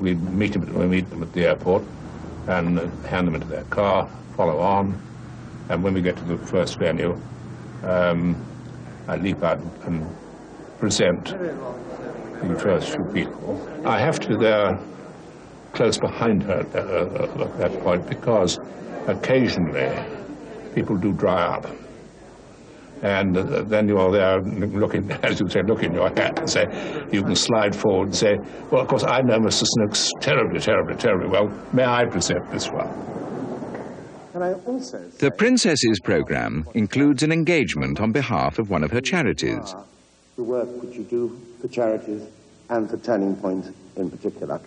We meet them at the airport and hand them into their car, follow on, and when we get to the first venue, I leap out and present the first few people. I have to be there close behind her at that point because occasionally people do dry up. And then you are there looking, as you say, look in your hat and say, you can slide forward and say, well, of course, I know Mr. Snooks terribly, terribly, terribly well. May I present this one? Can I also say the Princess's programme includes an engagement on behalf of one of her charities. The work which you do for charities and for Turning Point in particular.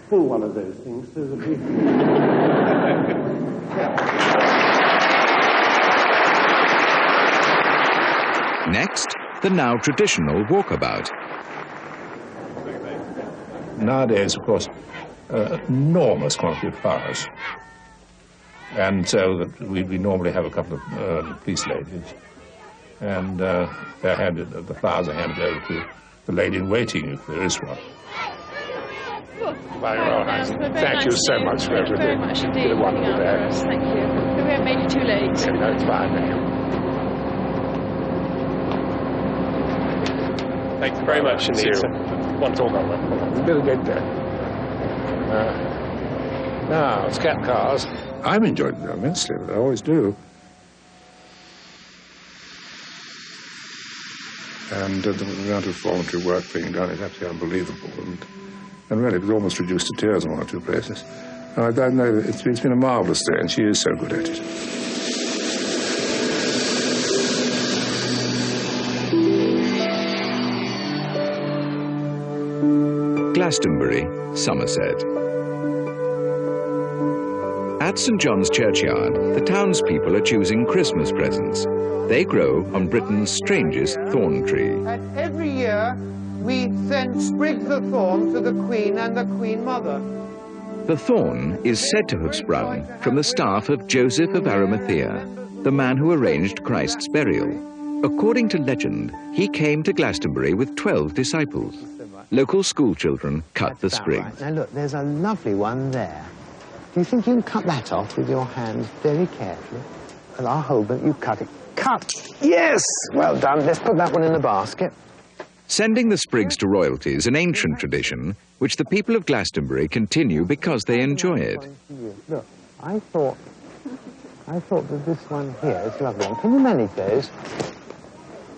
Pull one of those things so that we... Next, the now traditional walkabout. Nowadays, of course, enormous quantity of flowers. And so that we normally have a couple of police ladies. And the flowers are handed over to the lady in waiting, if there is one. Very well, nice. Thank you so much for everything. Very much indeed. Did a wonderful day. Thank you. We haven't made you too late. Yeah, no, it's fine. Thank you. Thank you very much indeed. One talk on that. It's been a good day. Now, it's cat cars. I'm enjoying them immensely. I always do. And the amount of voluntary work being done is absolutely unbelievable. And really, it was almost reduced to tears in one or two places. And I know that it's been a marvellous day, and she is so good at it. Glastonbury, Somerset. At St John's Churchyard, the townspeople are choosing Christmas presents. They grow on Britain's strangest thorn tree. And every year, we send sprigs of thorn to the Queen and the Queen Mother. The thorn is said to have sprung from the staff of Joseph of Arimathea, the man who arranged Christ's burial. According to legend, he came to Glastonbury with 12 disciples. Local school children cut the sprig. Right. Now look, there's a lovely one there. Do you think you can cut that off with your hands very carefully? Well, I'll hold it, you cut it. Cut! Yes! Well done. Let's put that one in the basket. Sending the sprigs to royalty is an ancient tradition which the people of Glastonbury continue because they enjoy it. Look, I thought that this one here is a lovely one. Can you manage those? Do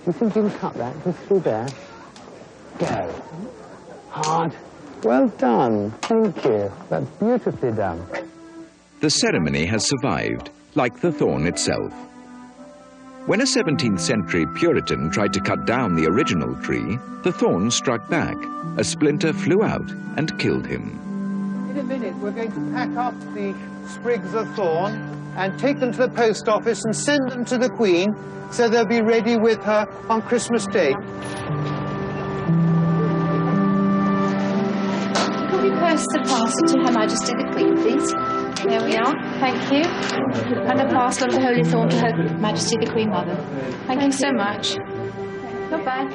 you think you can cut that just through there? go. Hard. Well done. Thank you. That's beautifully done. The ceremony has survived, like the thorn itself. When a 17th century Puritan tried to cut down the original tree, the thorn struck back. A splinter flew out and killed him. In a minute, we're going to pack up the sprigs of thorn and take them to the post office and send them to the Queen so they'll be ready with her on Christmas Day. Could we post the parcel to Her Majesty the Queen, please? There we are. Thank you. And a parcel of the Holy Thorn to Her Majesty the Queen Mother. Thank you so much. Goodbye.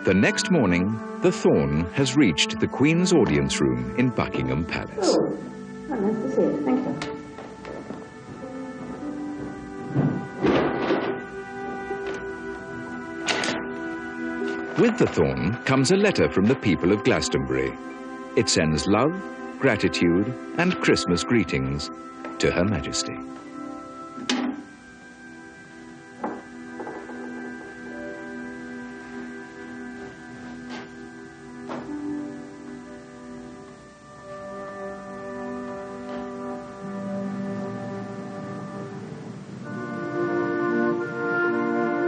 The next morning, the thorn has reached the Queen's audience room in Buckingham Palace. Oh, nice to see you. Thank you. With the thorn comes a letter from the people of Glastonbury. It sends love, gratitude, and Christmas greetings to Her Majesty.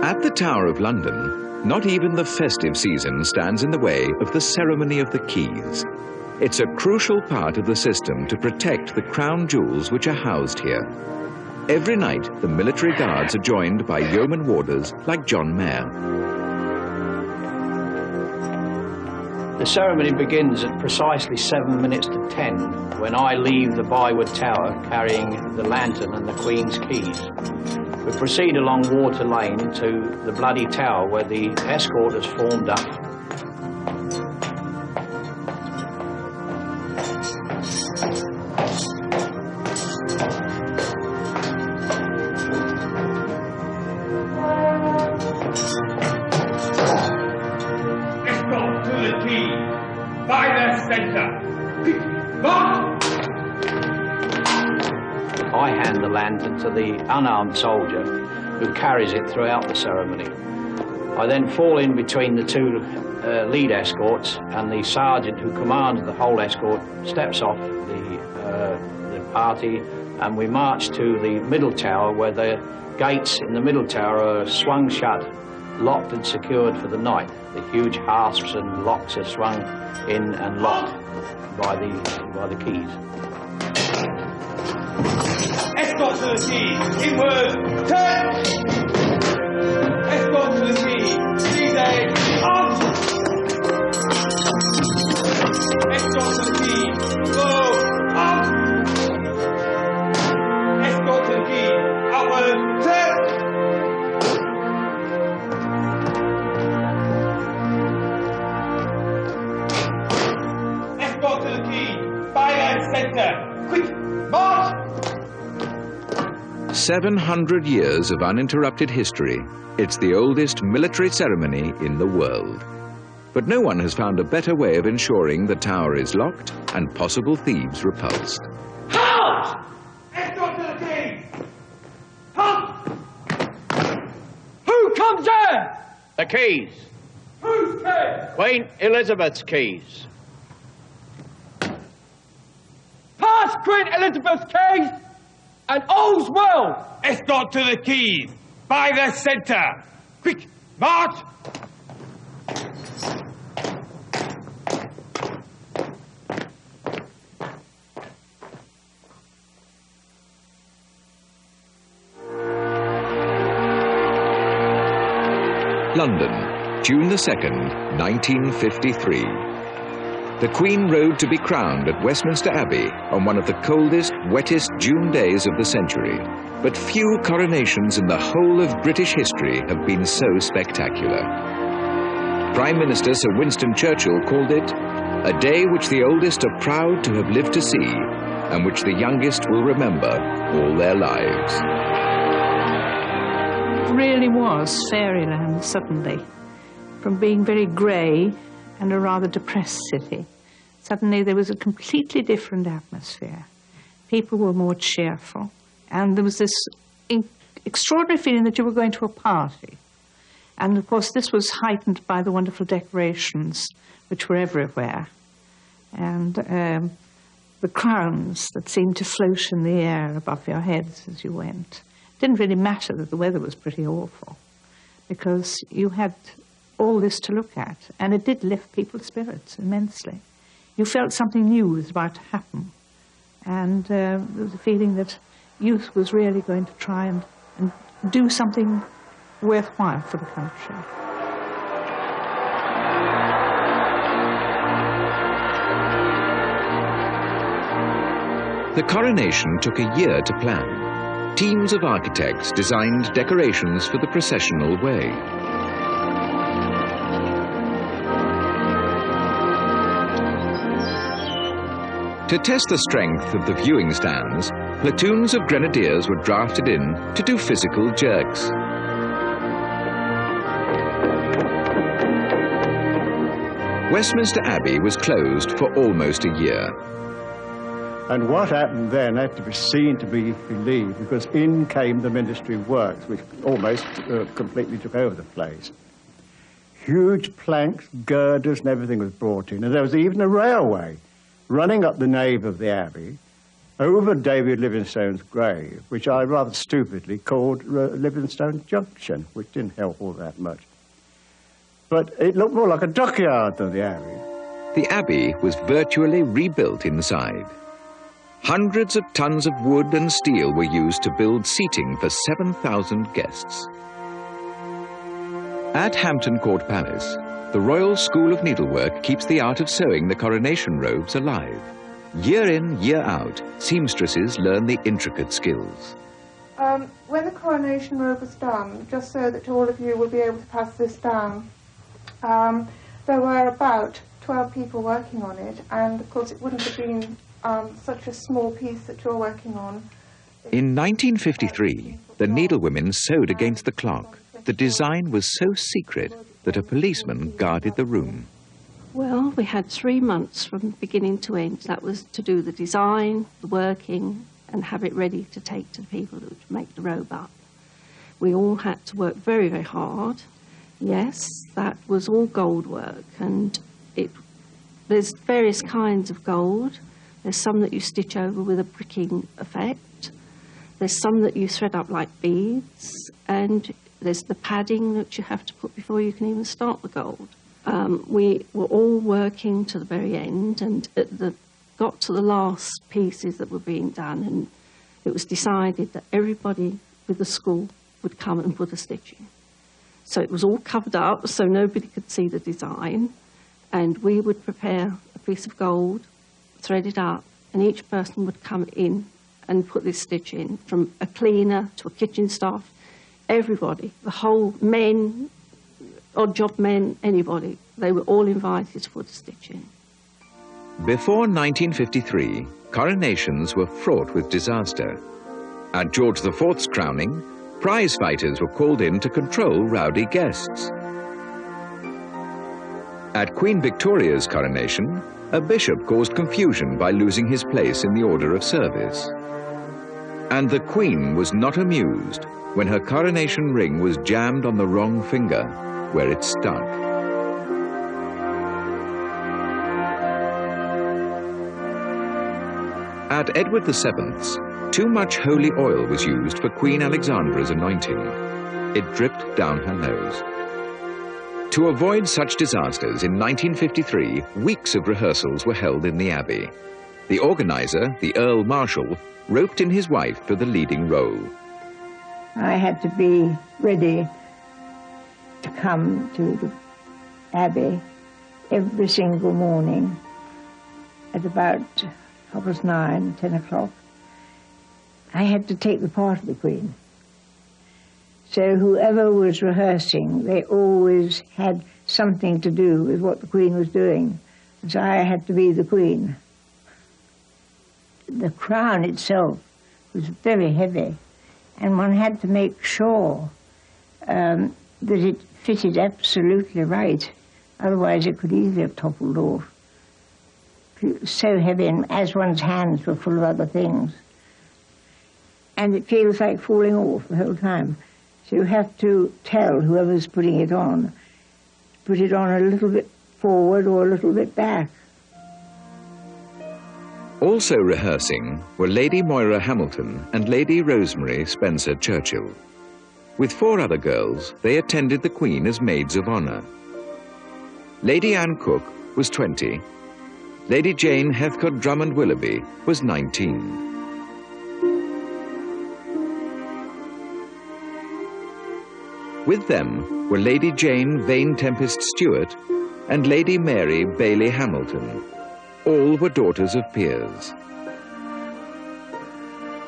At the Tower of London, not even the festive season stands in the way of the ceremony of the keys. It's a crucial part of the system to protect the crown jewels which are housed here. Every night, the military guards are joined by yeoman warders like John Mayer. The ceremony begins at precisely 7 minutes to 10 when I leave the Bywood Tower carrying the lantern and the Queen's keys. We proceed along Water Lane to the Bloody Tower where the escort has formed up. Escort to the key by the centre. March! I hand the lantern to the unarmed soldier who carries it throughout the ceremony. I then fall in between the two lead escorts, and the sergeant who commands the whole escort steps off the party, and we march to the middle tower where the gates in the middle tower are swung shut, locked and secured for the night. The huge hasps and locks are swung in and locked by the keys. Escort to the key. Inward. Turn. Escort to the key. Seize. On. Escort to the key. Go. On. Escort to the key. Outward. Turn. Escort to the key. By the centre. Quick. March. 700 years of uninterrupted history. It's the oldest military ceremony in the world. But no one has found a better way of ensuring the tower is locked and possible thieves repulsed. Halt! Escort to the key! Halt! Who comes there? The keys. Whose keys? Queen Elizabeth's keys. Pass Queen Elizabeth's keys! And all's well! Escort to the keys! By the centre! Quick! March! London, June the 2nd, 1953. The Queen rode to be crowned at Westminster Abbey on one of the coldest, wettest June days of the century. But few coronations in the whole of British history have been so spectacular. Prime Minister Sir Winston Churchill called it a day which the oldest are proud to have lived to see and which the youngest will remember all their lives. It really was fairyland suddenly. From being very grey and a rather depressed city, suddenly there was a completely different atmosphere. people were more cheerful, and there was this extraordinary feeling that you were going to a party. And of course this was heightened by the wonderful decorations which were everywhere, and the crowns that seemed to float in the air above your heads as you went. It didn't really matter that the weather was pretty awful, because you had all this to look at, and it did lift people's spirits immensely. You felt something new was about to happen, and there was a feeling that youth was really going to try and do something worthwhile for the country. The coronation took a year to plan. Teams of architects designed decorations for the processional way. To test the strength of the viewing stands, platoons of grenadiers were drafted in to do physical jerks. Westminster Abbey was closed for almost a year. And what happened then had to be seen to be believed, because in came the Ministry of Works, which almost completely took over the place. Huge planks, girders and everything was brought in, and there was even a railway running up the nave of the Abbey over David Livingstone's grave, which I rather stupidly called Livingstone Junction, which didn't help all that much. But it looked more like a dockyard than the Abbey. The Abbey was virtually rebuilt inside. Hundreds of tons of wood and steel were used to build seating for 7,000 guests. At Hampton Court Palace, the Royal School of Needlework keeps the art of sewing the coronation robes alive. Year in, year out, seamstresses learn the intricate skills. When the coronation robe was done, just so that all of you will be able to pass this down, there were about 12 people working on it, and of course it wouldn't have been such a small piece that you're working on. In 1953, the needlewomen sewed against the clock. The design was so secret that a policeman guarded the room. Well, we had 3 months from beginning to end. That was to do the design, the working, and have it ready to take to the people that would make the robe up. We all had to work very, very hard. Yes, that was all gold work, and there's various kinds of gold. There's some that you stitch over with a pricking effect. There's some that you thread up like beads, and there's the padding that you have to put before you can even start the gold. We were all working to the very end, and got to the last pieces that were being done, and it was decided that everybody with the school would come and put a stitch in. So it was all covered up so nobody could see the design, and we would prepare a piece of gold, thread it up, and each person would come in and put this stitch in, from a cleaner to a kitchen staff, everybody, the whole men, odd job men, anybody, they were all invited to put a stitch in. Before 1953, coronations were fraught with disaster. At George IV's crowning, prize fighters were called in to control rowdy guests. At Queen Victoria's coronation, a bishop caused confusion by losing his place in the order of service. And the Queen was not amused when her coronation ring was jammed on the wrong finger, where it stuck. At Edward VII's, too much holy oil was used for Queen Alexandra's anointing. It dripped down her nose. To avoid such disasters, in 1953, weeks of rehearsals were held in the Abbey. The organizer, the Earl Marshal, roped in his wife for the leading role. I had to be ready to come to the Abbey every single morning at about 9:30, 10 o'clock. I had to take the part of the Queen. So whoever was rehearsing, they always had something to do with what the Queen was doing. And so I had to be the Queen. The crown itself was very heavy, and one had to make sure that it fitted absolutely right. Otherwise it could easily have toppled off. so heavy, and as one's hands were full of other things. And it feels like falling off the whole time. So you have to tell whoever's putting it on, put it on a little bit forward or a little bit back. Also rehearsing were Lady Moira Hamilton and Lady Rosemary Spencer Churchill. With 4 other girls, they attended the Queen as maids of honour. Lady Anne Cook was 20. Lady Jane Heathcote Drummond Willoughby was 19. With them were Lady Jane Vane Tempest Stewart and Lady Mary Bailey Hamilton. All were daughters of peers.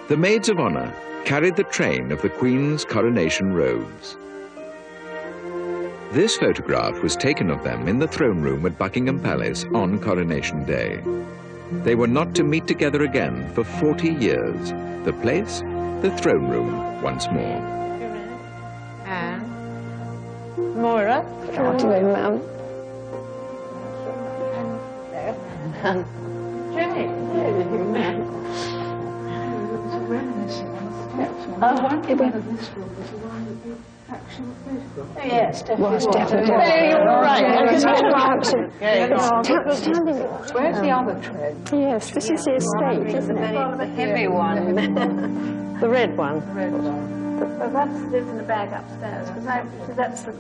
The maids of honour carried the train of the Queen's coronation robes. This photograph was taken of them in the throne room at Buckingham Palace on Coronation Day. They were not to meet together again for 40 years. The place, the throne room once more. Moira. Afternoon, ma'am. Jenny. Yes, definitely. Was definitely. You're right. Where's the other tread? Yes, this is the estate, isn't it? The heavy one. The red one. The red one. But that lives in the bag upstairs, because that's the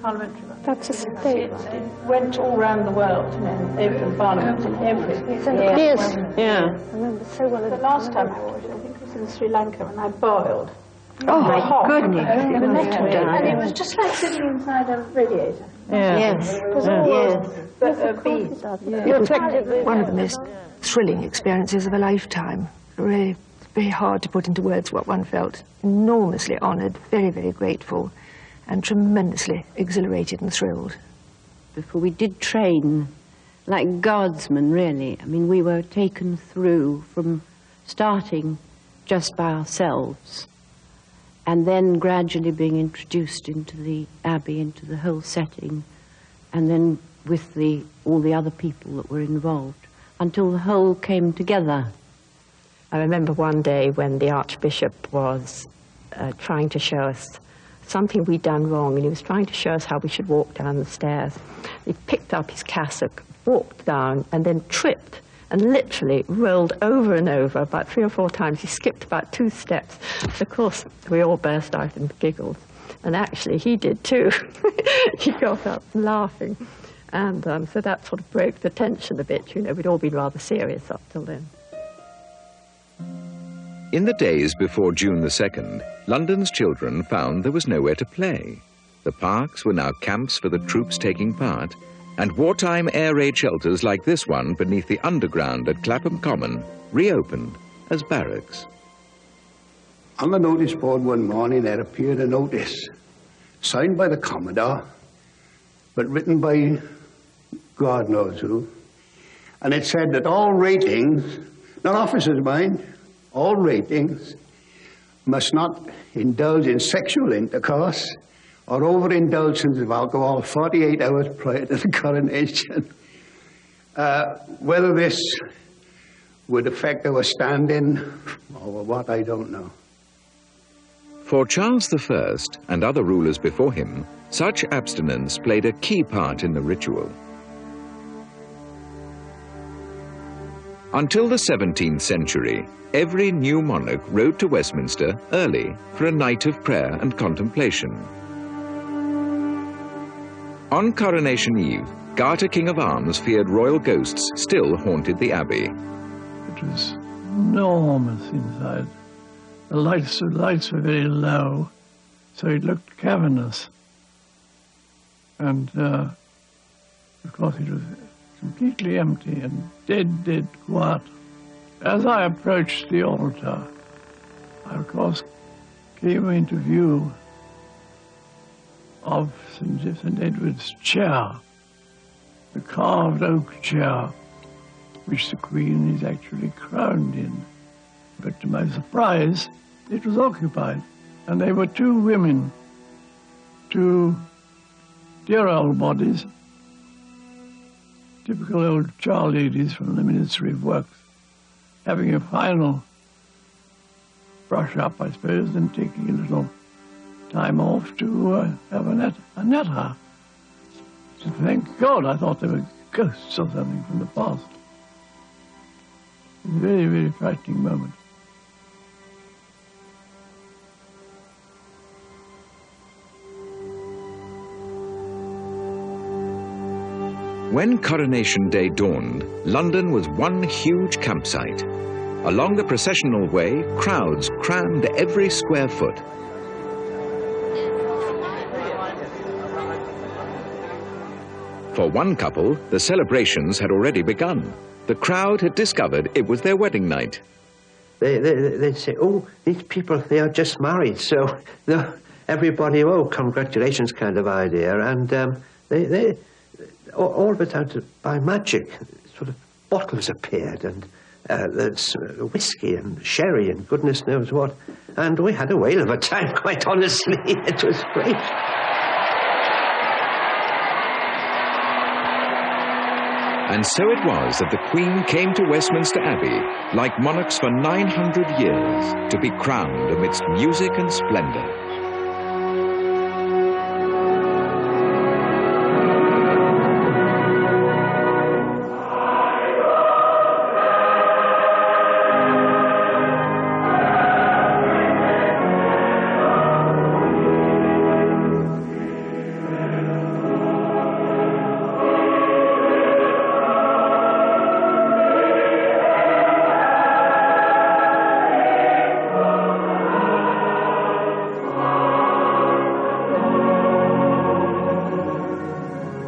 parliamentary one. That's a estate. It went all around the world, you know, every parliament and everything. Yes, yeah. I remember so well. The last time I watched it, I think it was in Sri Lanka, and I boiled. Oh, my goodness. And it was just like sitting inside a radiator. Yes. It was all bees. One of the most thrilling experiences of a lifetime. Really, it's very hard to put into words what one felt. Enormously honoured, very, very grateful, and tremendously exhilarated and thrilled. Before we did train like guardsmen, really. I mean, we were taken through from starting just by ourselves and then gradually being introduced into the abbey, into the whole setting, and then with all the other people that were involved, until the whole came together. I remember one day when the Archbishop was trying to show us something we'd done wrong, and he was trying to show us how we should walk down the stairs. He picked up his cassock, walked down, and then tripped, and literally rolled over and over about 3 or 4 times. He skipped about 2 steps. Of course, we all burst out into giggles. And actually, he did too. He got up laughing. And so that sort of broke the tension a bit. You know, we'd all been rather serious up till then. In the days before June the 2nd, London's children found there was nowhere to play. The parks were now camps for the troops taking part, and wartime air raid shelters like this one beneath the underground at Clapham Common reopened as barracks. On the notice board one morning there appeared a notice, signed by the Commodore, but written by God knows who, and it said that all ratings, not officers mind, all ratings must not indulge in sexual intercourse or overindulgence of alcohol 48 hours prior to the coronation. Whether this would affect our standing or what, I don't know. For Charles I and other rulers before him, such abstinence played a key part in the ritual. Until the 17th century, every new monarch rode to Westminster early for a night of prayer and contemplation. On Coronation Eve, Garter King of Arms feared royal ghosts still haunted the abbey. It was enormous inside. The lights were very low, so it looked cavernous. And, of course, it was completely empty and dead quiet. As I approached the altar, I, of course, came into view of St. Edward's chair, the carved oak chair, which the Queen is actually crowned in. But to my surprise, it was occupied, and they were 2 women, 2 dear old bodies, typical old char ladies from the Ministry of Works, having a final brush up, I suppose, and taking a little time off to have a natter. So thank God, I thought they were ghosts or something from the past. It was a very, very frightening moment. When Coronation Day dawned, London was one huge campsite. Along the processional way, crowds crammed every square foot. For one couple, the celebrations had already begun. The crowd had discovered it was their wedding night. They say, oh, these people, they are just married, so everybody, oh, congratulations kind of idea, and they all of it out by magic, sort of bottles appeared, and there's whiskey and sherry and goodness knows what, and we had a whale of a time, quite honestly. It was great. And so it was that the Queen came to Westminster Abbey, like monarchs for 900 years, to be crowned amidst music and splendour.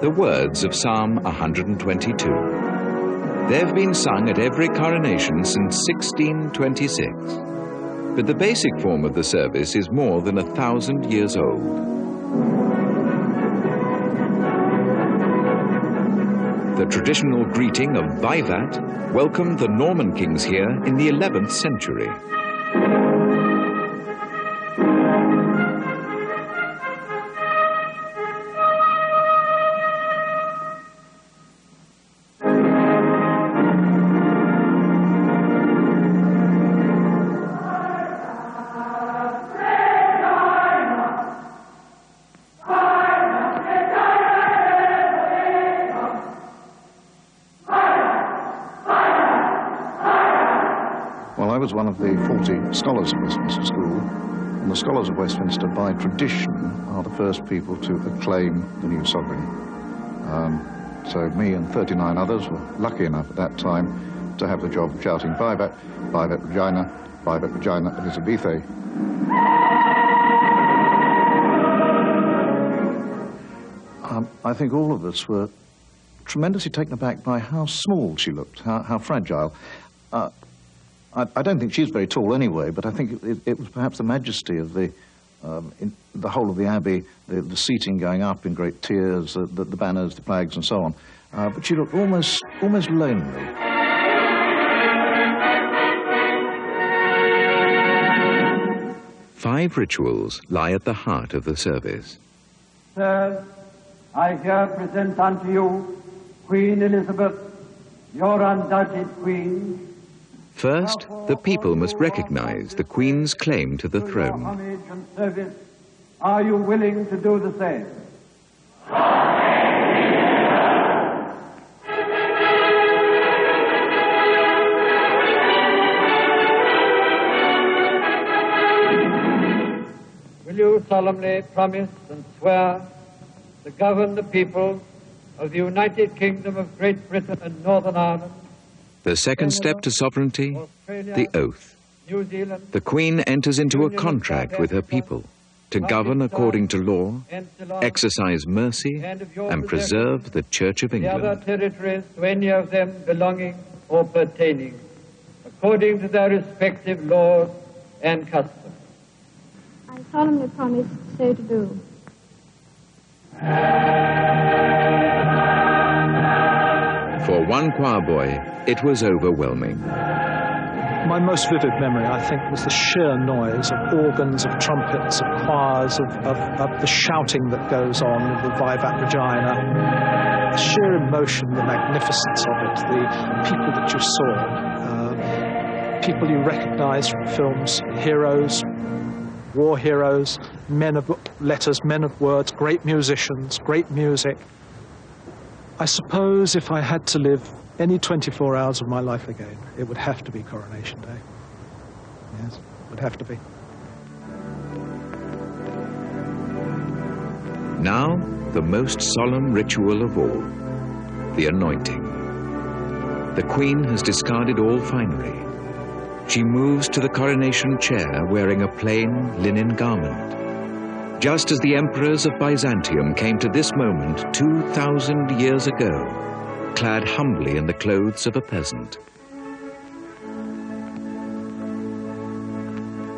The words of Psalm 122. They've been sung at every coronation since 1626. But the basic form of the service is more than 1,000 years old. The traditional greeting of Vivat welcomed the Norman kings here in the 11th century. I was one of the 40 scholars of Westminster School, and the scholars of Westminster, by tradition, are the first people to acclaim the new sovereign. So me and 39 others were lucky enough at that time to have the job of shouting Vivat, Vivat Regina, Elizabethae. I think all of us were tremendously taken aback by how small she looked, how fragile. I don't think she's very tall anyway, but I think it was perhaps the majesty of the whole of the Abbey, the seating going up in great tiers, the banners, the flags and so on. But she looked almost lonely. Five rituals lie at the heart of the service. Sirs, I here present unto you Queen Elizabeth, your undoubted Queen. First, the people must recognize the Queen's claim to the throne. Homage and service, are you willing to do the same? Will you solemnly promise and swear to govern the people of the United Kingdom of Great Britain and Northern Ireland? The second step to sovereignty, the oath. The Queen enters into a contract with her people to govern according to law, exercise mercy, and preserve the Church of The other England. territories to any of them belonging or pertaining, according to their respective laws and customs. I solemnly promise so to do. For one choir boy, it was overwhelming. My most vivid memory, I think, was the sheer noise of organs, of trumpets, of choirs, of the shouting that goes on, of the Vivat Regina, the sheer emotion, the magnificence of it, the people that you saw, people you recognise from films, heroes, war heroes, men of letters, men of words, great musicians, great music. I suppose if I had to live any 24 hours of my life again, it would have to be Coronation Day. Yes, it would have to be. Now, the most solemn ritual of all, the anointing. The Queen has discarded all finery. She moves to the coronation chair wearing a plain linen garment, just as the emperors of Byzantium came to this moment 2,000 years ago, clad humbly in the clothes of a peasant.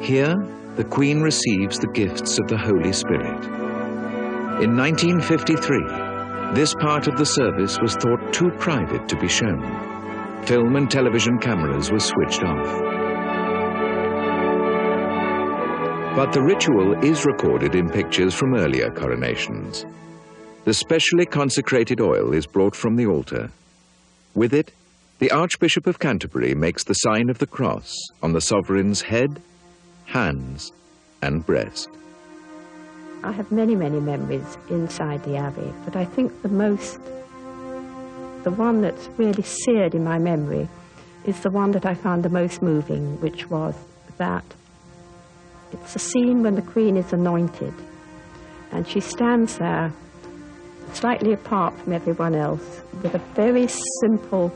Here, the Queen receives the gifts of the Holy Spirit. In 1953, this part of the service was thought too private to be shown. Film and television cameras were switched off. But the ritual is recorded in pictures from earlier coronations. The specially consecrated oil is brought from the altar. With it, the Archbishop of Canterbury makes the sign of the cross on the sovereign's head, hands, and breast. I have many, many memories inside the Abbey, but I think the one that's really seared in my memory is the one that I found the most moving, which was that it's a scene when the Queen is anointed, and she stands there slightly apart from everyone else with a very simple,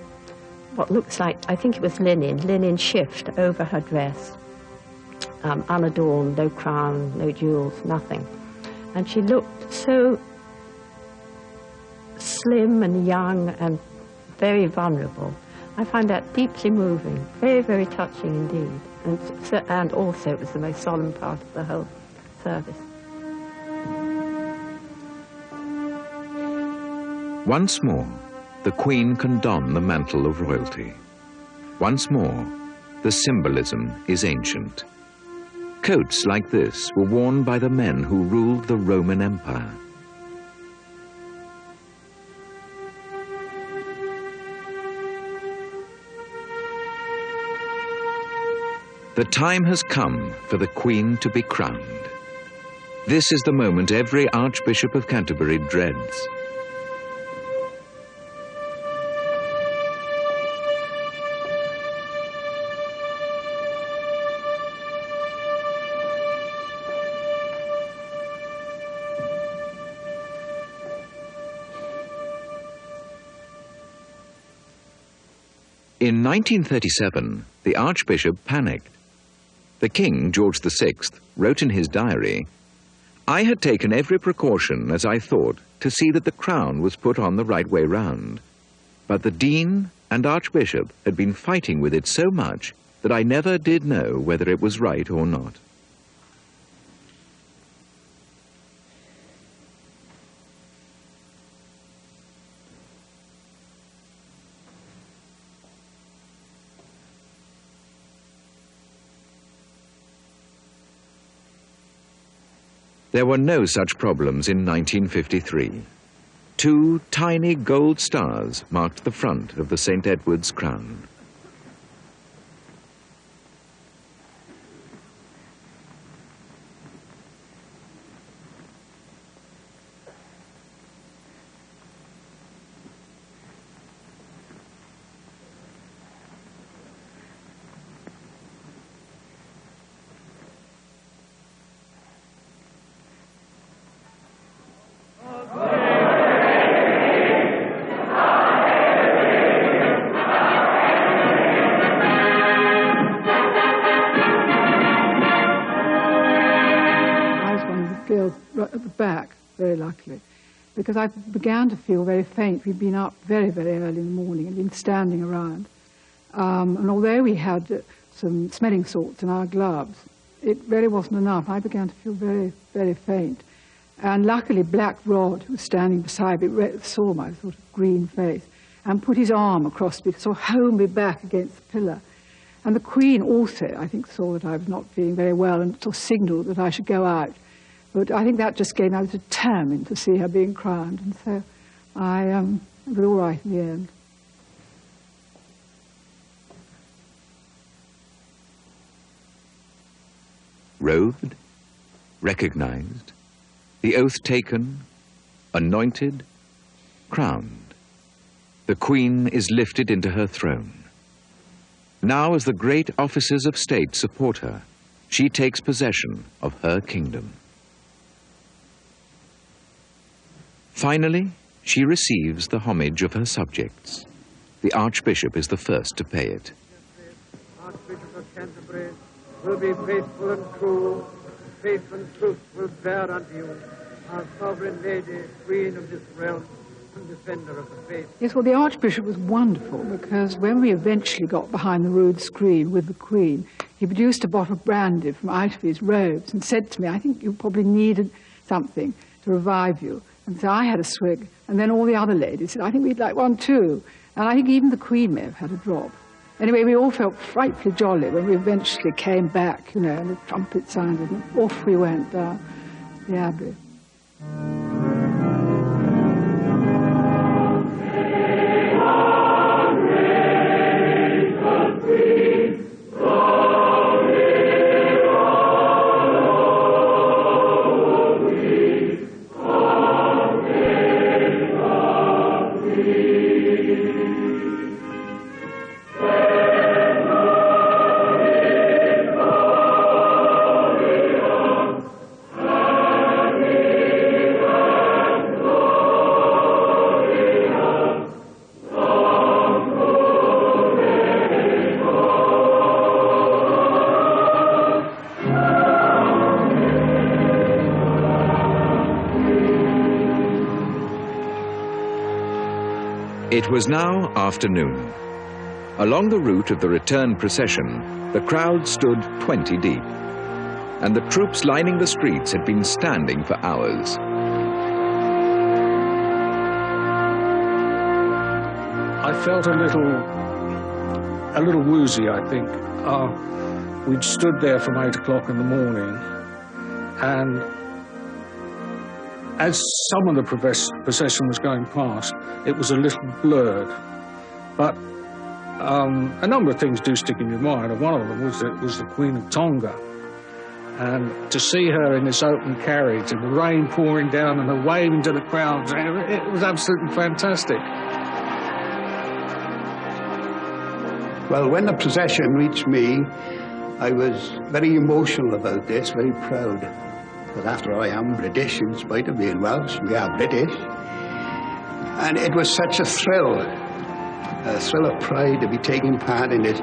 what looks like, I think it was linen shift over her dress, unadorned, no crown, no jewels, nothing. And she looked so slim and young and very vulnerable. I find that deeply moving, very, very touching indeed. And also it was the most solemn part of the whole service. Once more, the Queen can don the mantle of royalty. Once more, the symbolism is ancient. Coats like this were worn by the men who ruled the Roman Empire. The time has come for the Queen to be crowned. This is the moment every Archbishop of Canterbury dreads. In 1937, the Archbishop panicked. The King, George VI, wrote in his diary, "I had taken every precaution, as I thought, to see that the crown was put on the right way round. But the Dean and Archbishop had been fighting with it so much that I never did know whether it was right or not." There were no such problems in 1953. 2 tiny gold stars marked the front of the St. Edward's crown. Right at the back, very luckily, because I began to feel very faint. We'd been up very, very early in the morning and been standing around. And although we had some smelling salts in our gloves, it really wasn't enough. I began to feel very, very faint. And luckily, Black Rod, who was standing beside me, saw my sort of green face and put his arm across me to sort of hold me back against the pillar. And the Queen also, I think, saw that I was not feeling very well and sort of signalled that I should go out. But I think that just gave me, I was determined to see her being crowned, and so it was all right in the end. Robed, recognized, the oath taken, anointed, crowned. The Queen is lifted into her throne. Now, as the great officers of state support her, she takes possession of her kingdom. Finally, she receives the homage of her subjects. The Archbishop is the first to pay it. Archbishop of Canterbury, will be faithful and true, faith and truth will bear unto you, our sovereign lady, queen of this realm, and defender of the faith. Yes, well, the Archbishop was wonderful, because when we eventually got behind the rood screen with the Queen, he produced a bottle of brandy from out of his robes and said to me, I think you probably needed something to revive you. And so I had a swig, and then all the other ladies said, I think we'd like one too. And I think even the Queen may have had a drop. Anyway, we all felt frightfully jolly when we eventually came back, you know, and the trumpet sounded, and off we went down the Abbey. It was now afternoon. Along the route of the return procession, the crowd stood 20 deep, and the troops lining the streets had been standing for hours. I felt a little woozy, I think. We'd stood there from 8 o'clock in the morning, and as some of the procession was going past, it was a little blurred. But a number of things do stick in your mind, and one of them was the Queen of Tonga. And to see her in this open carriage and the rain pouring down and her waving to the crowds, it was absolutely fantastic. Well, when the procession reached me, I was very emotional about this, very proud. Because after all, I am British, in spite of being Welsh, we are British. And it was such a thrill of pride to be taking part in this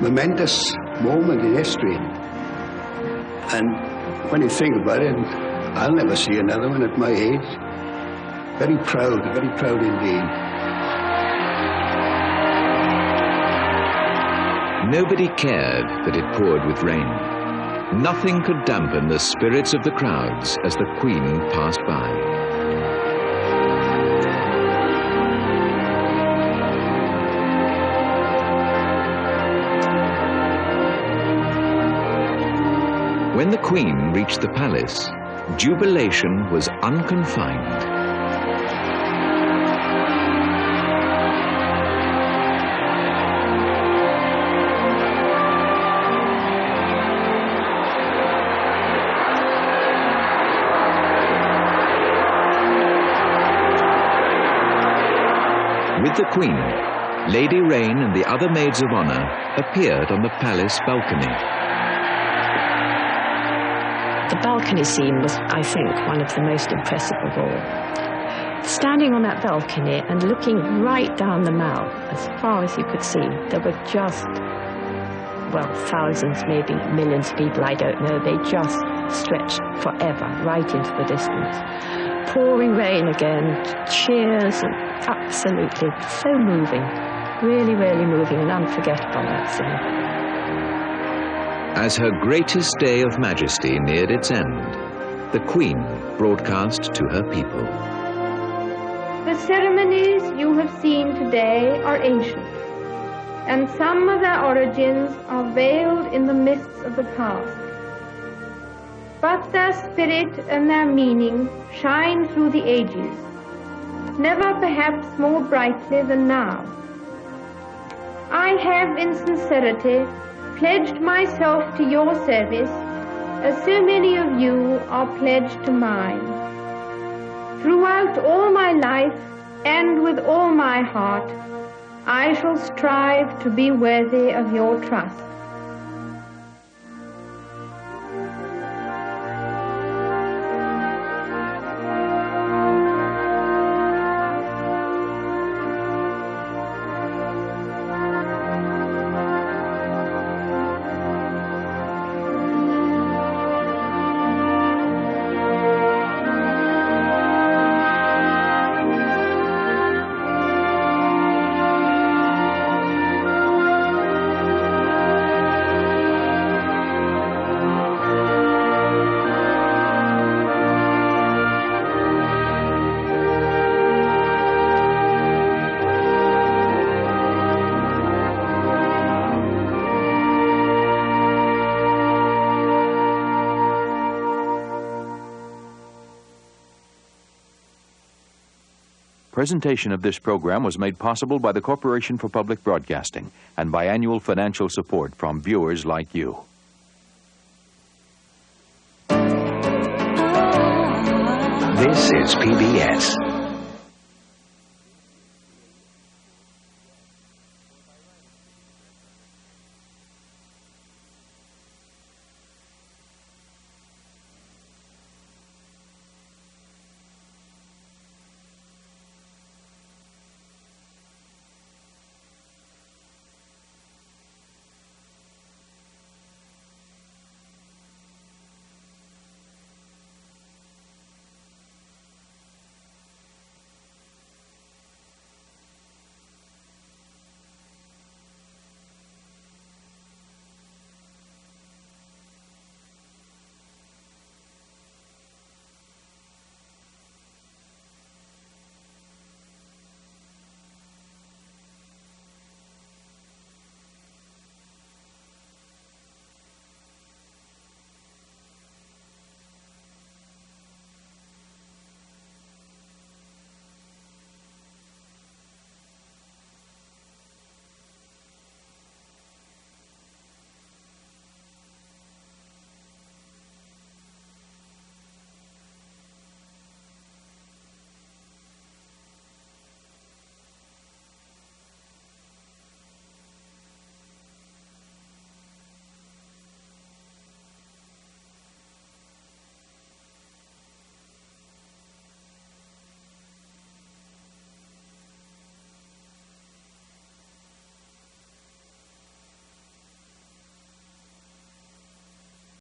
momentous moment in history. And when you think about it, I'll never see another one at my age. Very proud indeed. Nobody cared that it poured with rain. Nothing could dampen the spirits of the crowds as the Queen passed by. When the Queen reached the palace, jubilation was unconfined. With the Queen, Lady Rain and the other maids of honor appeared on the palace balcony. The balcony scene was, I think, one of the most impressive of all. Standing on that balcony and looking right down the Mall, as far as you could see, there were just, well, thousands, maybe millions of people, I don't know. They just stretched forever, right into the distance. Pouring rain again, cheers, and absolutely so moving. Really, really moving and unforgettable, that scene. As her greatest day of majesty neared its end, the Queen broadcast to her people. The ceremonies you have seen today are ancient. and some of their origins are veiled in the mists of the past. But their spirit and their meaning shine through the ages, never perhaps more brightly than now. I have in sincerity pledged myself to your service, as so many of you are pledged to mine. Throughout all my life and with all my heart, I shall strive to be worthy of your trust. Presentation of this program was made possible by the Corporation for Public Broadcasting and by annual financial support from viewers like you. This is PBS.